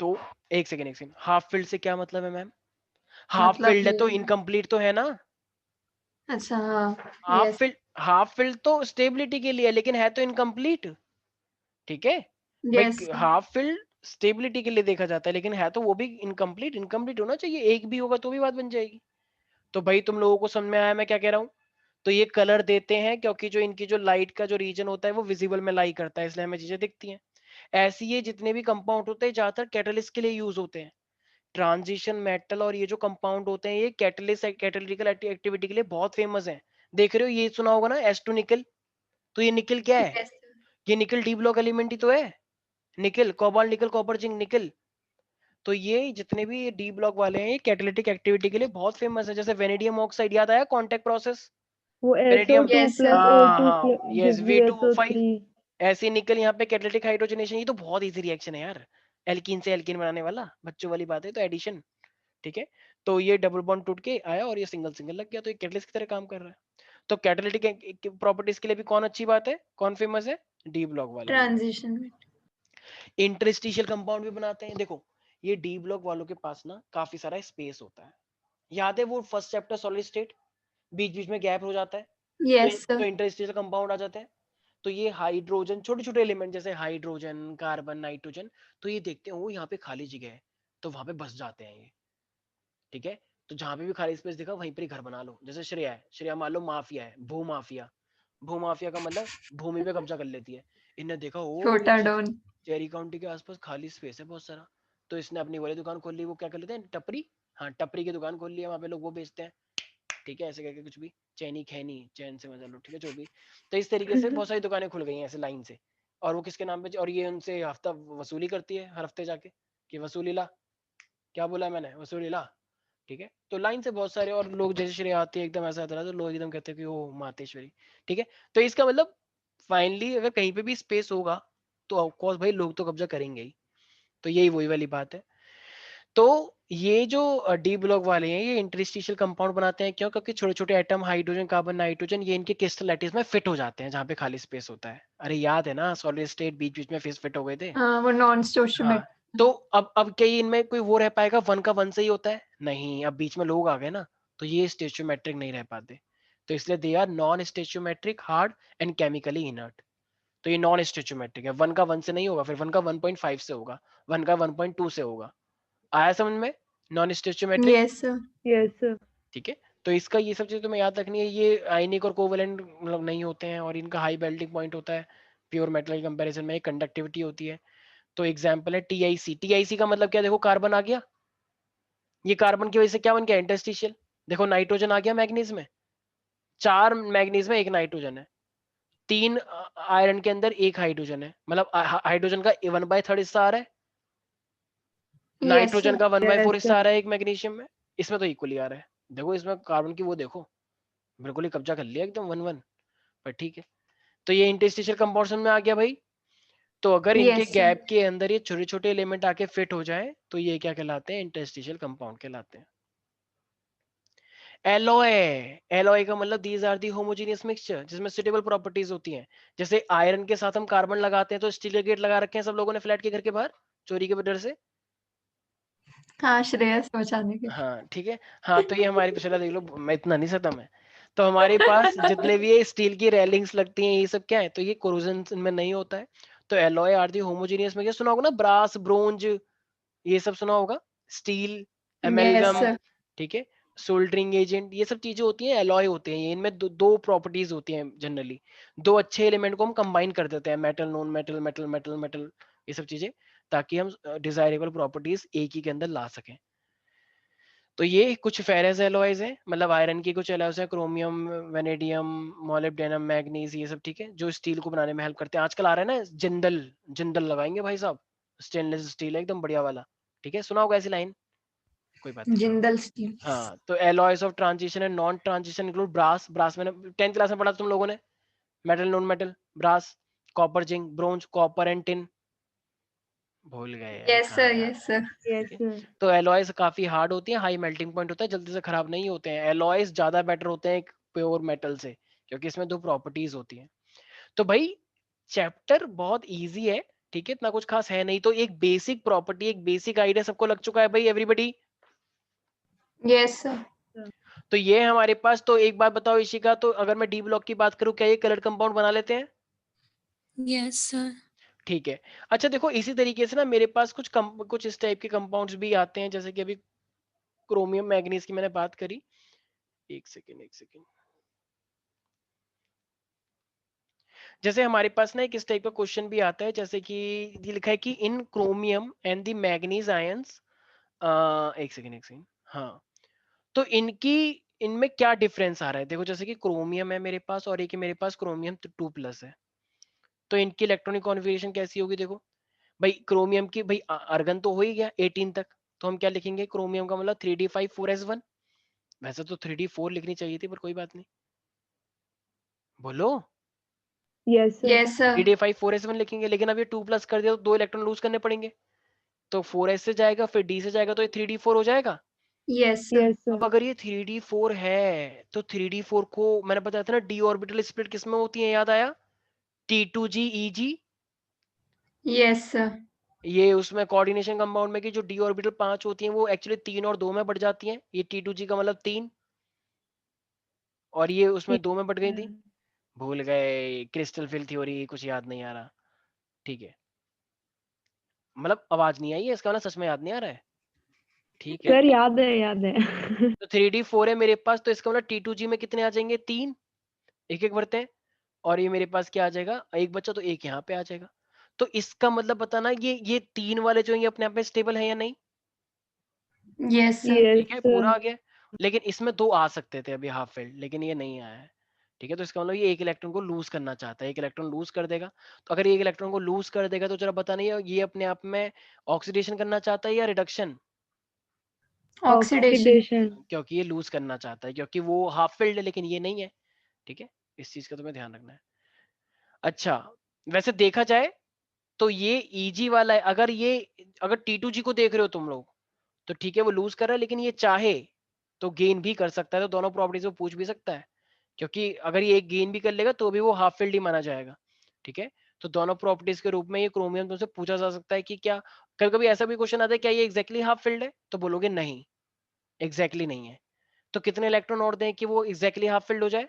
तो एक सेकंड, हाफ फील्ड से क्या मतलब है मैम, हाफ मतलब फील्ड है तो ये इनकम्प्लीट तो है ना। अच्छा, हाँ। Half yes field, half field तो स्टेबिलिटी के लिए, लेकिन है तो इनकम्प्लीट, ठीक है यस भाई। हाफ फील्ड स्टेबिलिटी के लिए देखा जाता है, लेकिन है तो वो भी इनकम्प्लीट, इनकम्प्लीट होना चाहिए, एक भी होगा तो भी बात बन जाएगी। तो भाई तुम लोगों को समझ में आया मैं क्या कह रहा हूँ। तो ये कलर देते हैं क्योंकि जो इनकी जो लाइट का जो रीजन होता है वो विजिबल में लाई करता है, इसलिए हमें चीजें दिखती हैं। ऐसी ये जितने भी कंपाउंड होते हैं ज्यादातर कैटलिस्ट के लिए यूज होते हैं। ट्रांजिशन मेटल और ये जो कंपाउंड होते हैं ये कैटलिस्ट कैटालिटिकल एक्टिविटी के लिए बहुत फेमस है। देख रहे हो, ये सुना होगा ना S2 निकल, तो ये निकल क्या है, यस ये निकल डी ब्लॉक एलिमेंट ही तो है, nickel cobalt nickel copper zinc निकल। तो ये जितने भी डी ब्लॉक वाले हैं ये कैटालिटिक एक्टिविटी के लिए बहुत फेमस है। जैसे वेनेडियम ऑक्साइड याद आया, कॉन्टैक्ट प्रोसेस, वो वेनेडियम, SO2 यस प्लस हाँ O2 हाँ yes, gives you V2O5, SO3। ऐसे निकल यहाँ पे कैटालिटिक हाइड्रोजनेशन, ये तो बहुत इजी रिएक्शन है यार, एल्कीन से एल्कीन बनाने वाला बच्चों वाली बात है, तो एडिशन, ठीक है। तो ये डबल बॉन्ड टूट के आया और ये सिंगल सिंगल लग गया, तो ये कैटलिस्ट की तरह काम कर रहा है। तो कैटालिटिक प्रॉपर्टीज के लिए भी कौन अच्छी बात है, कौन फेमस है, डी ब्लॉक वाले। ट्रांजिशन में। इंटरस्टिशियल कंपाउंड भी बनाते हैं, देखो ये डी ब्लॉक वालों के पास ना काफी सारा स्पेस होता है, याद है वो फर्स्ट चैप्टर सॉलिड स्टेट, बीच बीच में गैप हो जाता है, यस तो इंटरस्टिशियल कंपाउंड आ जाते हैं। तो ये हाइड्रोजन, छोटे छोटे एलिमेंट जैसे हाइड्रोजन, कार्बन, नाइट्रोजन, तो ये देखते हैं वो यहाँ पे खाली जगह है तो वहां पे बस जाते हैं ये, ठीक है। तो जहां पे भी खाली स्पेस दिखा वहीं पर ही घर बना लो। जैसे श्रेया है, श्रेया मान लो माफिया है, भू माफिया, भू माफिया का मतलब भूमि पे कब्जा कर लेती है। इन्हें देखा ओ छोटा डॉन। चेरी काउंटी के आसपास खाली स्पेस है बहुत सारा, तो इसने अपनी वाली दुकान खोल ली, वो क्या कर लेते हैं, टपरी, हाँ टपरी की दुकान खोल लिया, वहां पे लोग वो बेचते हैं, ठीक है, ऐसे करके कुछ भी, चैनी खैनी, चैन से मजा लो, ठीक है, जो भी। तो इस तरीके से बहुत सारी दुकानें खुल गई हैं ऐसे लाइन से, और वो किसके नाम पे, और ये उनसे हफ्ता वसूली करती है हर हफ्ते जाके, कि वसूली ला, क्या बोला मैंने, वसूली ला, ठीक है। तो लाइन से बहुत सारे, और लोग जैसे श्रेय आते हैं एकदम ऐसा आता है तो लोग एकदम कहते हैं कि ओ मातेश्वरी, ठीक है। तो इसका मतलब फाइनली अगर कहीं पे भी स्पेस होगा तो ऑफकोर्स भाई लोग तो कब्जा करेंगे ही, तो यही वही वाली बात है। तो ये जो डी ब्लॉक वाले हैं ये इंटरस्टिशियल कंपाउंड बनाते हैं, क्यों? क्योंकि छोटे छोटे एटम हाइड्रोजन कार्बन नाइट्रोजन ये इनके क्रिस्टल लैटिस में फिट हो जाते हैं जहाँ पे खाली स्पेस होता है। अरे याद है ना, सॉलिड स्टेट बीच बीच में फिट हो गए थे। हाँ, वो नॉन हाँ, स्टोइचियोमेट्रिक। तो अब क्या ये इनमें कोई वो रह पाएगा 1 का 1 से ही होता है? नहीं, अब बीच में लोग आ गए ना, तो ये स्टेचियोमेट्रिक नहीं रह पाते, तो इसलिए they are non stoichiometric, hard and chemically inert. तो ये नॉन स्टेचियोमेट्रिक है, 1 का 1 से नहीं होगा, फिर 1 का 1.5 से होगा, 1 का 1.2 से होगा। आया समझ में? Non stoichiometric. Yes sir. Yes sir. ठीक है, तो इसका ये सब चीज तुम्हें याद रखनी है। ये आयनिक और कोवेलेंट मतलब नहीं होते हैं, और इनका हाई मेल्टिंग पॉइंट होता है प्योर मेटल के कंपैरिजन में, कंडक्टिविटी होती है। तो एग्जांपल है टीआईसी। टीआईसी का मतलब क्या? देखो कार्बन आ गया, ये कार्बन की वजह से क्या बन गया? इंटरस्टिशियल। देखो नाइट्रोजन आ गया मैग्नीज में, 4 मैग्नीज में 1 नाइट्रोजन है, 3 आयरन के अंदर 1 हाइड्रोजन है, मतलब हाइड्रोजन का 1/3 हिस्सा आ रहा है, यस नाइट्रोजन सर। का 1/4 Yes, हिस्सा आ रहा है एक मैग्नीशियम में। इसमें तो इक्वली आ रहा है। देखो इसमें कार्बन की वो देखो, बिल्कुल ही कब्जा कर लिया एकदम 1-1 पर। ठीक है, तो ये इंटरस्टिशियल कंपाउंड में आ गया भाई। तो अगर इनके यस सर। गैप के अंदर ये छोटे छोटे एलिमेंट आके फिट हो जाए तो ये क्या कहलाते हैं? इंटरस्टिशियल कंपाउंड कहलाते हैं। एलॉय, एलॉय का मतलब these are the homogeneous mixture जिसमें सुटेबल प्रॉपर्टीज होती हैं। जैसे आयरन के साथ हम कार्बन लगाते हैं, तो स्टील के गेट लगा रखे हैं सब लोगों ने फ्लैट के घर के बाहर चोरी के डर से। हाँ, श्रेयस बचाने के। हाँ ठीक है, हाँ तो ये हमारी पिछला देख लो, मैं इतना नहीं सकता मैं। तो हमारे पास जितने भी ये स्टील की रेलिंग्स लगती हैं ये सब क्या है? तो ये कोरोजन में नहीं होता है। तो एलॉय आर दी होमोजेनियस में क्या सुना होगा ना, ब्रास, ब्रोंज, ये सब सुना होगा, स्टील, यस एमेल्गम, सर। ठीक है, सोल्डरिंग एजेंट, ये सब चीजें होती हैं, एलॉय होते हैं ये। इनमें दो प्रॉपर्टीज होती हैं जनरली, दो अच्छे एलिमेंट को हम कंबाइन कर देते हैं, metal, non metal, metal metal metal, ये सब चीजें, ताकि हम डिजायरेबल प्रॉपर्टीज एक ही के अंदर ला सकें। तो ये कुछ फेरस एलॉयज हैं, मतलब आयरन की कुछ एलॉयज हैं, क्रोमियम, वेनेडियम, मोलिब्डेनम, मैग्नीज, ये सब ठीक है, जो स्टील को बनाने में हेल्प करते हैं। आजकल आ रहा है ना जिंदल, जिंदल लगाएंगे भाई साहब, स्टेनलेस स्टील है एकदम बढ़िया वाला। ठीक है, सुना होगा ऐसी लाइन, कोई बात नहीं, छोड़ो। जिंदल स्टील। हाँ, तो alloys of transition and non transition include brass, brass मैंने 10th क्लास में पढ़ा था तुम लोगों ने, metal, non metal, brass, copper, zinc, bronze, copper and tin, भूल गए हैं यस सर। कहाँ यार। Yes sir. यस ठीक है, सर। तो एलॉयज काफी हार्ड होती है, हाई मेल्टिंग पॉइंट होता है, जल्दी से खराब नहीं होते हैं। एलॉयज ज्यादा बेटर होते हैं प्योर मेटल से, क्योंकि इसमें दो प्रॉपर्टीज होती हैं। तो भाई चैप्टर बहुत इजी है, ठीक है, इतना कुछ खास है नहीं। तो एक बेसिक प्रॉपर्टी, एक बेसिक आइडिया सबको लग चुका है भाई, एवरीबॉडी? Yes sir. तो ये है हमारे पास। तो एक बात बताओ इशिका, तो अगर मैं डी ब्लॉक की बात करूं, क्या ये कलर कंपाउंड बना लेते हैं? Yes sir. ठीक है। अच्छा देखो, इसी तरीके से ना मेरे पास कुछ इस टाइप के कंपाउंड्स भी आते हैं, जैसे कि अभी क्रोमियम मैग्नीज की मैंने बात करी। एक सेकेंड, एक सेकेंड। जैसे हमारे पास ना एक इस टाइप का क्वेश्चन भी आता है, जैसे कि ये लिखा है कि in chromium and the manganese ions, एक सेकेंड, एक सेकेंड, हाँ, तो इनमें क्या डिफरेंस आ रहा है? देखो जैसे कि क्रोमियम है मेरे पास, और एक मेरे पास क्रोमियम 2+ है, तो इनकी इलेक्ट्रॉनिक कॉन्फ़िगरेशन कैसी होगी? देखो भाई, क्रोमियम की भाई अर्गन तो हो ही गया 18 तक, तो हम क्या लिखेंगे? क्रोमियम का मतलब 3d5 4s1। वैसे तो 3d4 लिखनी चाहिए थी, पर कोई बात नहीं, बोलो। Yes sir. Yes sir. 3d5 4s1 लिखेंगे, लेकिन अब ये 2+ कर दिया तो 2 इलेक्ट्रॉन लूज करने पड़ेंगे, तो 4s से जाएगा, फिर d से जाएगा, तो ये 3d4 हो जाएगा। Yes sir. यस अब सर। अगर ये 3d4 है, तो 3d4 को मैंने बताया था ना, d ऑर्बिटल स्प्लिट किसमें होती है, याद आया? T2g Eg, yes sir. ये उसमें कोऑर्डिनेशन कंपाउंड में की जो d ऑर्बिटल 5 होती हैं वो एक्चुअली 3 और 2 में बढ़ जाती हैं। ये T2g का मतलब 3, और ये उसमें 2 में बढ़ गई थी। भूल गए, क्रिस्टल फिल थ्योरी, कुछ याद नहीं आ रहा। ठीक है, मतलब आवाज नहीं आई है इसका, मतलब सच में याद नहीं आ रहा है। ठीक है, सर याद है, याद है। तो 3d4 है मेरे पास, तो इसका मतलब T2g में कितने आ जाएंगे? 3, एक एक बढ़ते हैं, और ये मेरे पास क्या आ जाएगा? एक बच्चा, तो एक यहाँ पे आ जाएगा। तो इसका मतलब बताना, ये 3 वाले जो हैं ये अपने आप में स्टेबल है या नहीं? Yes sir. ठीक है, यस पूरा आ सर। गया। लेकिन इसमें 2 आ सकते थे अभी हाफ फील्ड, लेकिन ये नहीं आया है। ठीक है, तो इसका मतलब ये एक इलेक्ट्रॉन को लूज करना चाहता है, एक इलेक्ट्रॉन लूज कर देगा। तो अगर ये एक इलेक्ट्रॉन को लूज कर देगा, तो जरा बता नहीं, ये अपने आप में ऑक्सीडेशन करना चाहता है या रिडक्शन? ऑक्सीडेशन। ऑक्सीडेशन। क्योंकि ये लूज करना चाहता है, क्योंकि वो हाफ फील्ड है, लेकिन ये नहीं है। ठीक है, इस चीज का तुम्हें ध्यान रखना है। अच्छा, वैसे देखा जाए तो ये Eg वाला है, अगर T2g को देख रहे हो तुम लोग, तो ठीक है वो लूज कर रहा है, लेकिन ये चाहे तो गेन भी कर सकता है, तो दोनों प्रॉपर्टीज वो पूछ भी सकता है, क्योंकि अगर ये एक गेन भी कर लेगा तो भी वो हाफ फील्ड ही माना जाएगा। ठीक है, तो दोनों प्रॉपर्टीज के रूप में ये क्रोमियम तुमसे पूछा जा सकता है कि क्या कभी कभी ऐसा भी क्वेश्चन आता है क्या ये एग्जैक्टली हाफ फील्ड है, तो बोलोगे नहीं एग्जैक्टली नहीं है। तो कितने इलेक्ट्रॉन और दें कि वो एग्जैक्टली हाफ फील्ड हो जाए?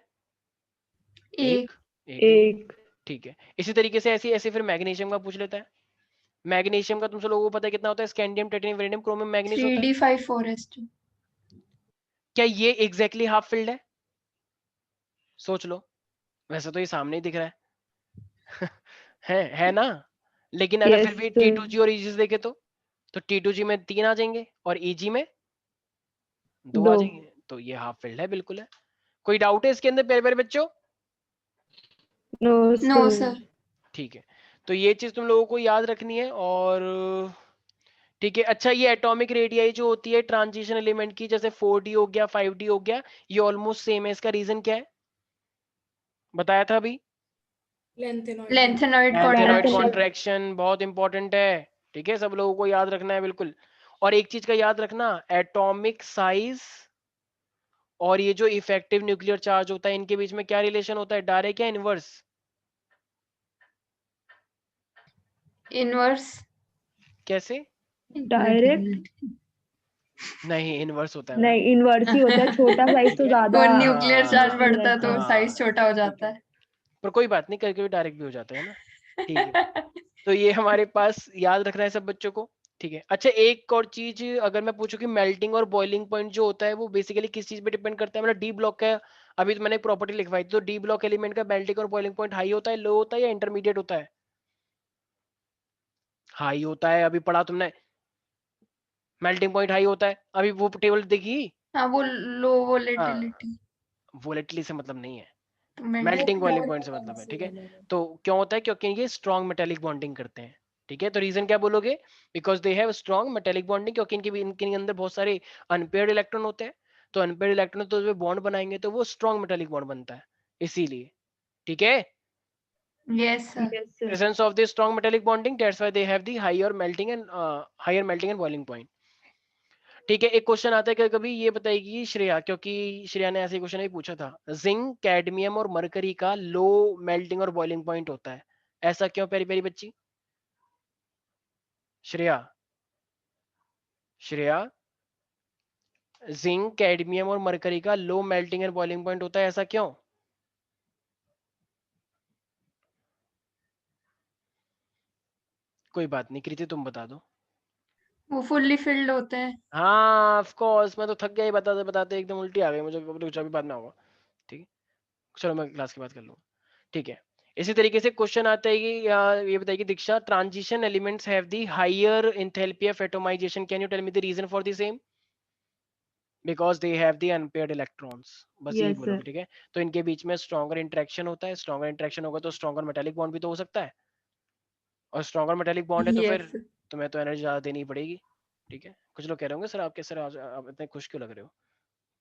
एक। एक। ठीक है, इसी तरीके से ऐसे ऐसे फिर मैग्नीशियम का पूछ लेता है। मैग्नीशियम का तुम लोगों को पता है कितना होता है? Scandium, titanium, vanadium, chromium, manganese होता है। 3d5 4s2। क्या ये एग्जैक्टली हाफ फील्ड है? सोच लो, वैसे तो ये सामने ही दिख रहा है है ना, लेकिन अगर फिर भी T2G और EG देखे तो T2G में 3 आ जाएंगे और EG में 2 आ जाएंगे, तो ये हाफ फील्ड है, बिल्कुल है। कोई डाउट है इसके अंदर प्यारे प्यारे बच्चों? No sir. ठीक है, तो ये चीज तुम लोगों को याद रखनी है। और ठीक है, अच्छा ये एटॉमिक रेडियाई जो होती है ट्रांजिशन एलिमेंट की, जैसे 4D हो गया 5D हो गया, ये ऑलमोस्ट सेम है। इसका रीजन क्या है बताया था अभी? लेंथेनॉइड कॉन्ट्रैक्शन बहुत इंपॉर्टेंट है। ठीक है, सब लोगों को याद रखना है बिल्कुल। और एक चीज का याद रखना, एटॉमिक साइज और ये जो इफेक्टिव न्यूक्लियर चार्ज होता है इनके बीच में क्या रिलेशन होता है? डायरेक्ट या इनवर्स? इनवर्स। कैसे? डायरेक्ट नहीं, इनवर्स होता है। नहीं, इनवर्स ही होता है, छोटा साइज तो ज्यादा वो न्यूक्लियर चार्ज बढ़ता है तो हाँ, साइज छोटा हो जाता है। पर कोई बात नहीं, करके भी डायरेक्ट भी हो जाता है ना। ठीक है, तो ये हमारे पास याद रखना है सब बच्चों को। ठीक है, अच्छा एक और चीज अगर मैं पूछूं कि मेल्टिंग और बॉइलिंग पॉइंट जो होता है वो बेसिकली किस चीज पे डिपेंड करता है? मतलब डी ब्लॉक का अभी तो मैंने एक प्रॉपर्टी लिखवाई थी, तो डी ब्लॉक एलिमेंट का मेल्टिंग और बॉइलिंग पॉइंट हाई होता है, लो होता है या इंटरमीडिएट होता है? हाई होता है, अभी पढ़ा तुमने, मेल्टिंग पॉइंट हाई होता है। अभी वो टेबल देखी? हाँ वो लो वोलेटिलिटी। वोलेटिलिटी से मतलब नहीं है, तो मेल्टिंग बॉइलिंग पॉइंट से मतलब है। ठीक है, तो क्यों होता है? क्योंकि ये स्ट्रॉन्ग मेटेलिक बॉन्डिंग करते हैं। ठीक है, तो रीजन क्या बोलोगे? Because they have strong metallic bonding, क्योंकि इनके अंदर बहुत सारे अनपेयर्ड इलेक्ट्रॉन होते हैं, तो अनपेयर्ड इलेक्ट्रॉन तो जो बॉन्ड बनाएंगे तो वो स्ट्रॉन्ग मेटेलिक बॉन्ड बनता है, इसीलिए। ठीक है, yes sir. presence of the strong metallic bonding, that's why they have the higher melting and boiling point. ठीक है, एक क्वेश्चन आता है कि कभी ये बताएगी श्रेया, क्योंकि श्रेया ने ऐसे क्वेश्चन भी पूछा था, जिंक, कैडमियम और मरकरी का लो मेल्टिंग और बॉइलिंग पॉइंट होता है, ऐसा क्यों प्यारी प्यारी बच्ची? श्रेया, श्रेया, जिंक, कैडमियम और मरकरी का low melting and boiling point होता है, ऐसा क्यों? कोई बात नहीं, कृति तुम बता दो। वो फुल्ली फिल्ड होते हैं। हाँ ऑफ कोर्स, मैं तो थक गया ही बताते बताते, एकदम उल्टी आ गई मुझे, कुछ अभी बाद में होगा। ठीक है, चलो मैं क्लास के बाद कर लूंगा। ठीक है, इसी तरीके से क्वेश्चन आता है कि ये बताइए Diksha, transition elements have the higher enthalpy of atomisation, can you tell me the reason for the same? Because they have the unpaired electrons, बस यही बोलोगे। ठीक है, तो इनके बीच में स्ट्रॉन्गर इंटरेक्शन होता है, स्ट्रॉन्गर इंटरेक्शन होगा तो स्ट्रॉन्गर मेटालिक बॉन्ड भी तो हो सकता है, और स्ट्रॉन्गर मेटालिक बॉन्ड है तो फिर तुम्हें तो एनर्जी ज्यादा देनी पड़ेगी। ठीक है, कुछ लोग कह रहे होंगे सर आपके सर आप इतने खुश क्यों लग रहे हो?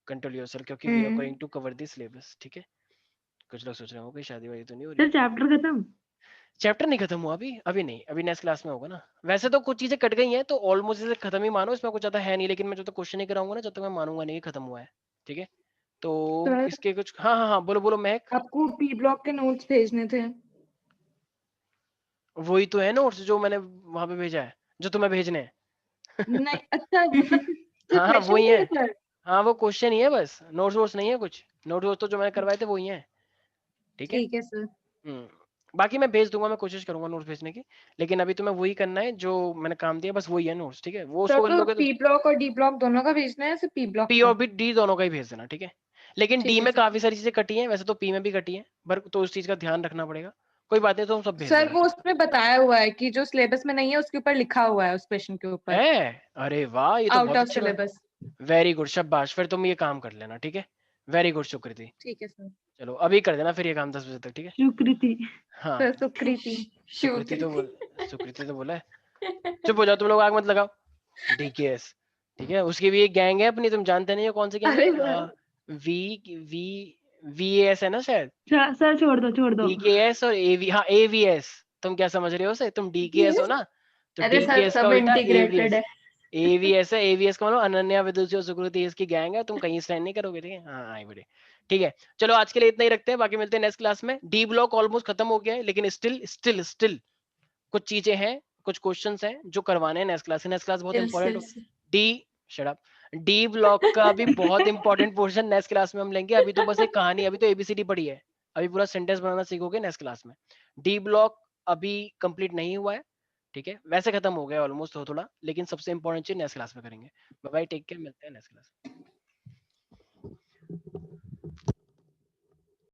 कंट्रोल योरसेल्फ, क्योंकि we are going to cover the syllabus. ठीक है, कुछ लोग सोच रहे होंगे शादी वादी तो नहीं हो रही? चैप्टर खत्म? चैप्टर नहीं खत्म हुआ अभी नहीं, अभी नेक्स्ट क्लास में होगा ना। वैसे तो कुछ चीजें कट गई हैं तो ऑलमोस्ट इसे खत्म ही मानो, इसमें कुछ ज्यादा है नहीं, लेकिन मैं जब तक क्वेश्चन नहीं कराऊंगा ना जब तक मैं मानूंगा नहीं खत्म हुआ है। ठीक है, तो इसके कुछ हाँ बोलो बोलो महक। आपको पी ब्लॉक के नोट्स भेजने थे। वही तो है नोट्स जो मैंने वहां पे भेजा है, जो तुम्हें भेजने हैं। नहीं अच्छा हाँ वही है, हाँ वो क्वेश्चन ही है बस, नोट्स वोट्स नहीं है कुछ, नोट्स तो जो मैंने करवाए थे वही है। ठीक है सर। बाकी मैं भेज दूंगा, मैं कोशिश करूंगा नोट्स भेजने की, लेकिन अभी तुम्हें वही करना है जो मैंने काम दिया, बस वही है नोट्स। ठीक है, वो उसको कर लोगे तो पी ब्लॉक और डी ब्लॉक दोनों का भेजना है, सिर्फ पी ब्लॉक? पी और भी डी दोनों का ही भेज देना। ठीक है, लेकिन डी में काफी सारी चीजें कटी हैं, वैसे तो पी में भी कटी है, पर तो उस चीज का ध्यान रखना पड़ेगा। कोई बात नहीं, तो हम सब भेज सर वो उसमें बताया हुआ है कि जो सिलेबस में नहीं है उसके ऊपर लिखा हुआ है, उस क्वेश्चन के ऊपर है। अरे वाह, ये तो आउट बहुत ऑफ अच्छी बात। सिलेबस। वेरी गुड, शाबाश, फिर तुम ये काम कर लेना। ठीक है, वेरी गुड सुकृति। ठीक है सर। चलो अभी कर देना फिर ये काम 10 बजे तक। ठीक है, सुकृति। हाँ सर सुकृति। सुकृति तो बोला है। चुप हो जाओ तुम लोग, आग मत लगाओ। डीकेएस, ठीक है, उसकी भी एक गैंग है अपनी, तुम जानते नहीं हो कौन सी गैंग है? वीएस है ना शायद। सर छोड़ दो। डीकेएस और एवी, हाँ एवीएस। तुम क्या समझ रहे हो से? तुम डीकेएस हो ना, तो अरे सर डीकेएस का सब उल्टा इंटीग्रेटेड एवीएस। है। एवीएस है, एवीएस का मतलब अनन्या विदुषी और सुकृति इसकी गैंग है, तुम कहीं स्टैंड नहीं करोगे, ठीक है। हाँ आई बड़े ठीक है। चलो आज के लिए इतना ही रखते हैं, बाकी मिलते हैं नेक्स्ट क्लास में। डी ब्लॉक ऑलमोस्ट खत्म हो गया है, लेकिन स्टिल कुछ चीजें हैं, कुछ क्वेश्चंस हैं जो करवाने हैं नेक्स्ट क्लास। नेक्स्ट क्लास बहुत important D shut up D block का भी बहुत इंपॉर्टेंट पोर्शन नेक्स्ट क्लास में हम लेंगे। अभी तो बस एक कहानी, अभी तो एबीसीडी पढ़ी है, अभी पूरा सेंटेंस बनाना सीखोगे नेक्स्ट क्लास में। डी ब्लॉक अभी कंप्लीट नहीं हुआ है, ठीक है, वैसे खत्म हो गया ऑलमोस्ट थोड़ा, लेकिन सबसे इंपॉर्टेंट चीज नेक्स्ट क्लास में करेंगे। बाय बाय, टेक केयर, मिलते हैं नेक्स्ट क्लास।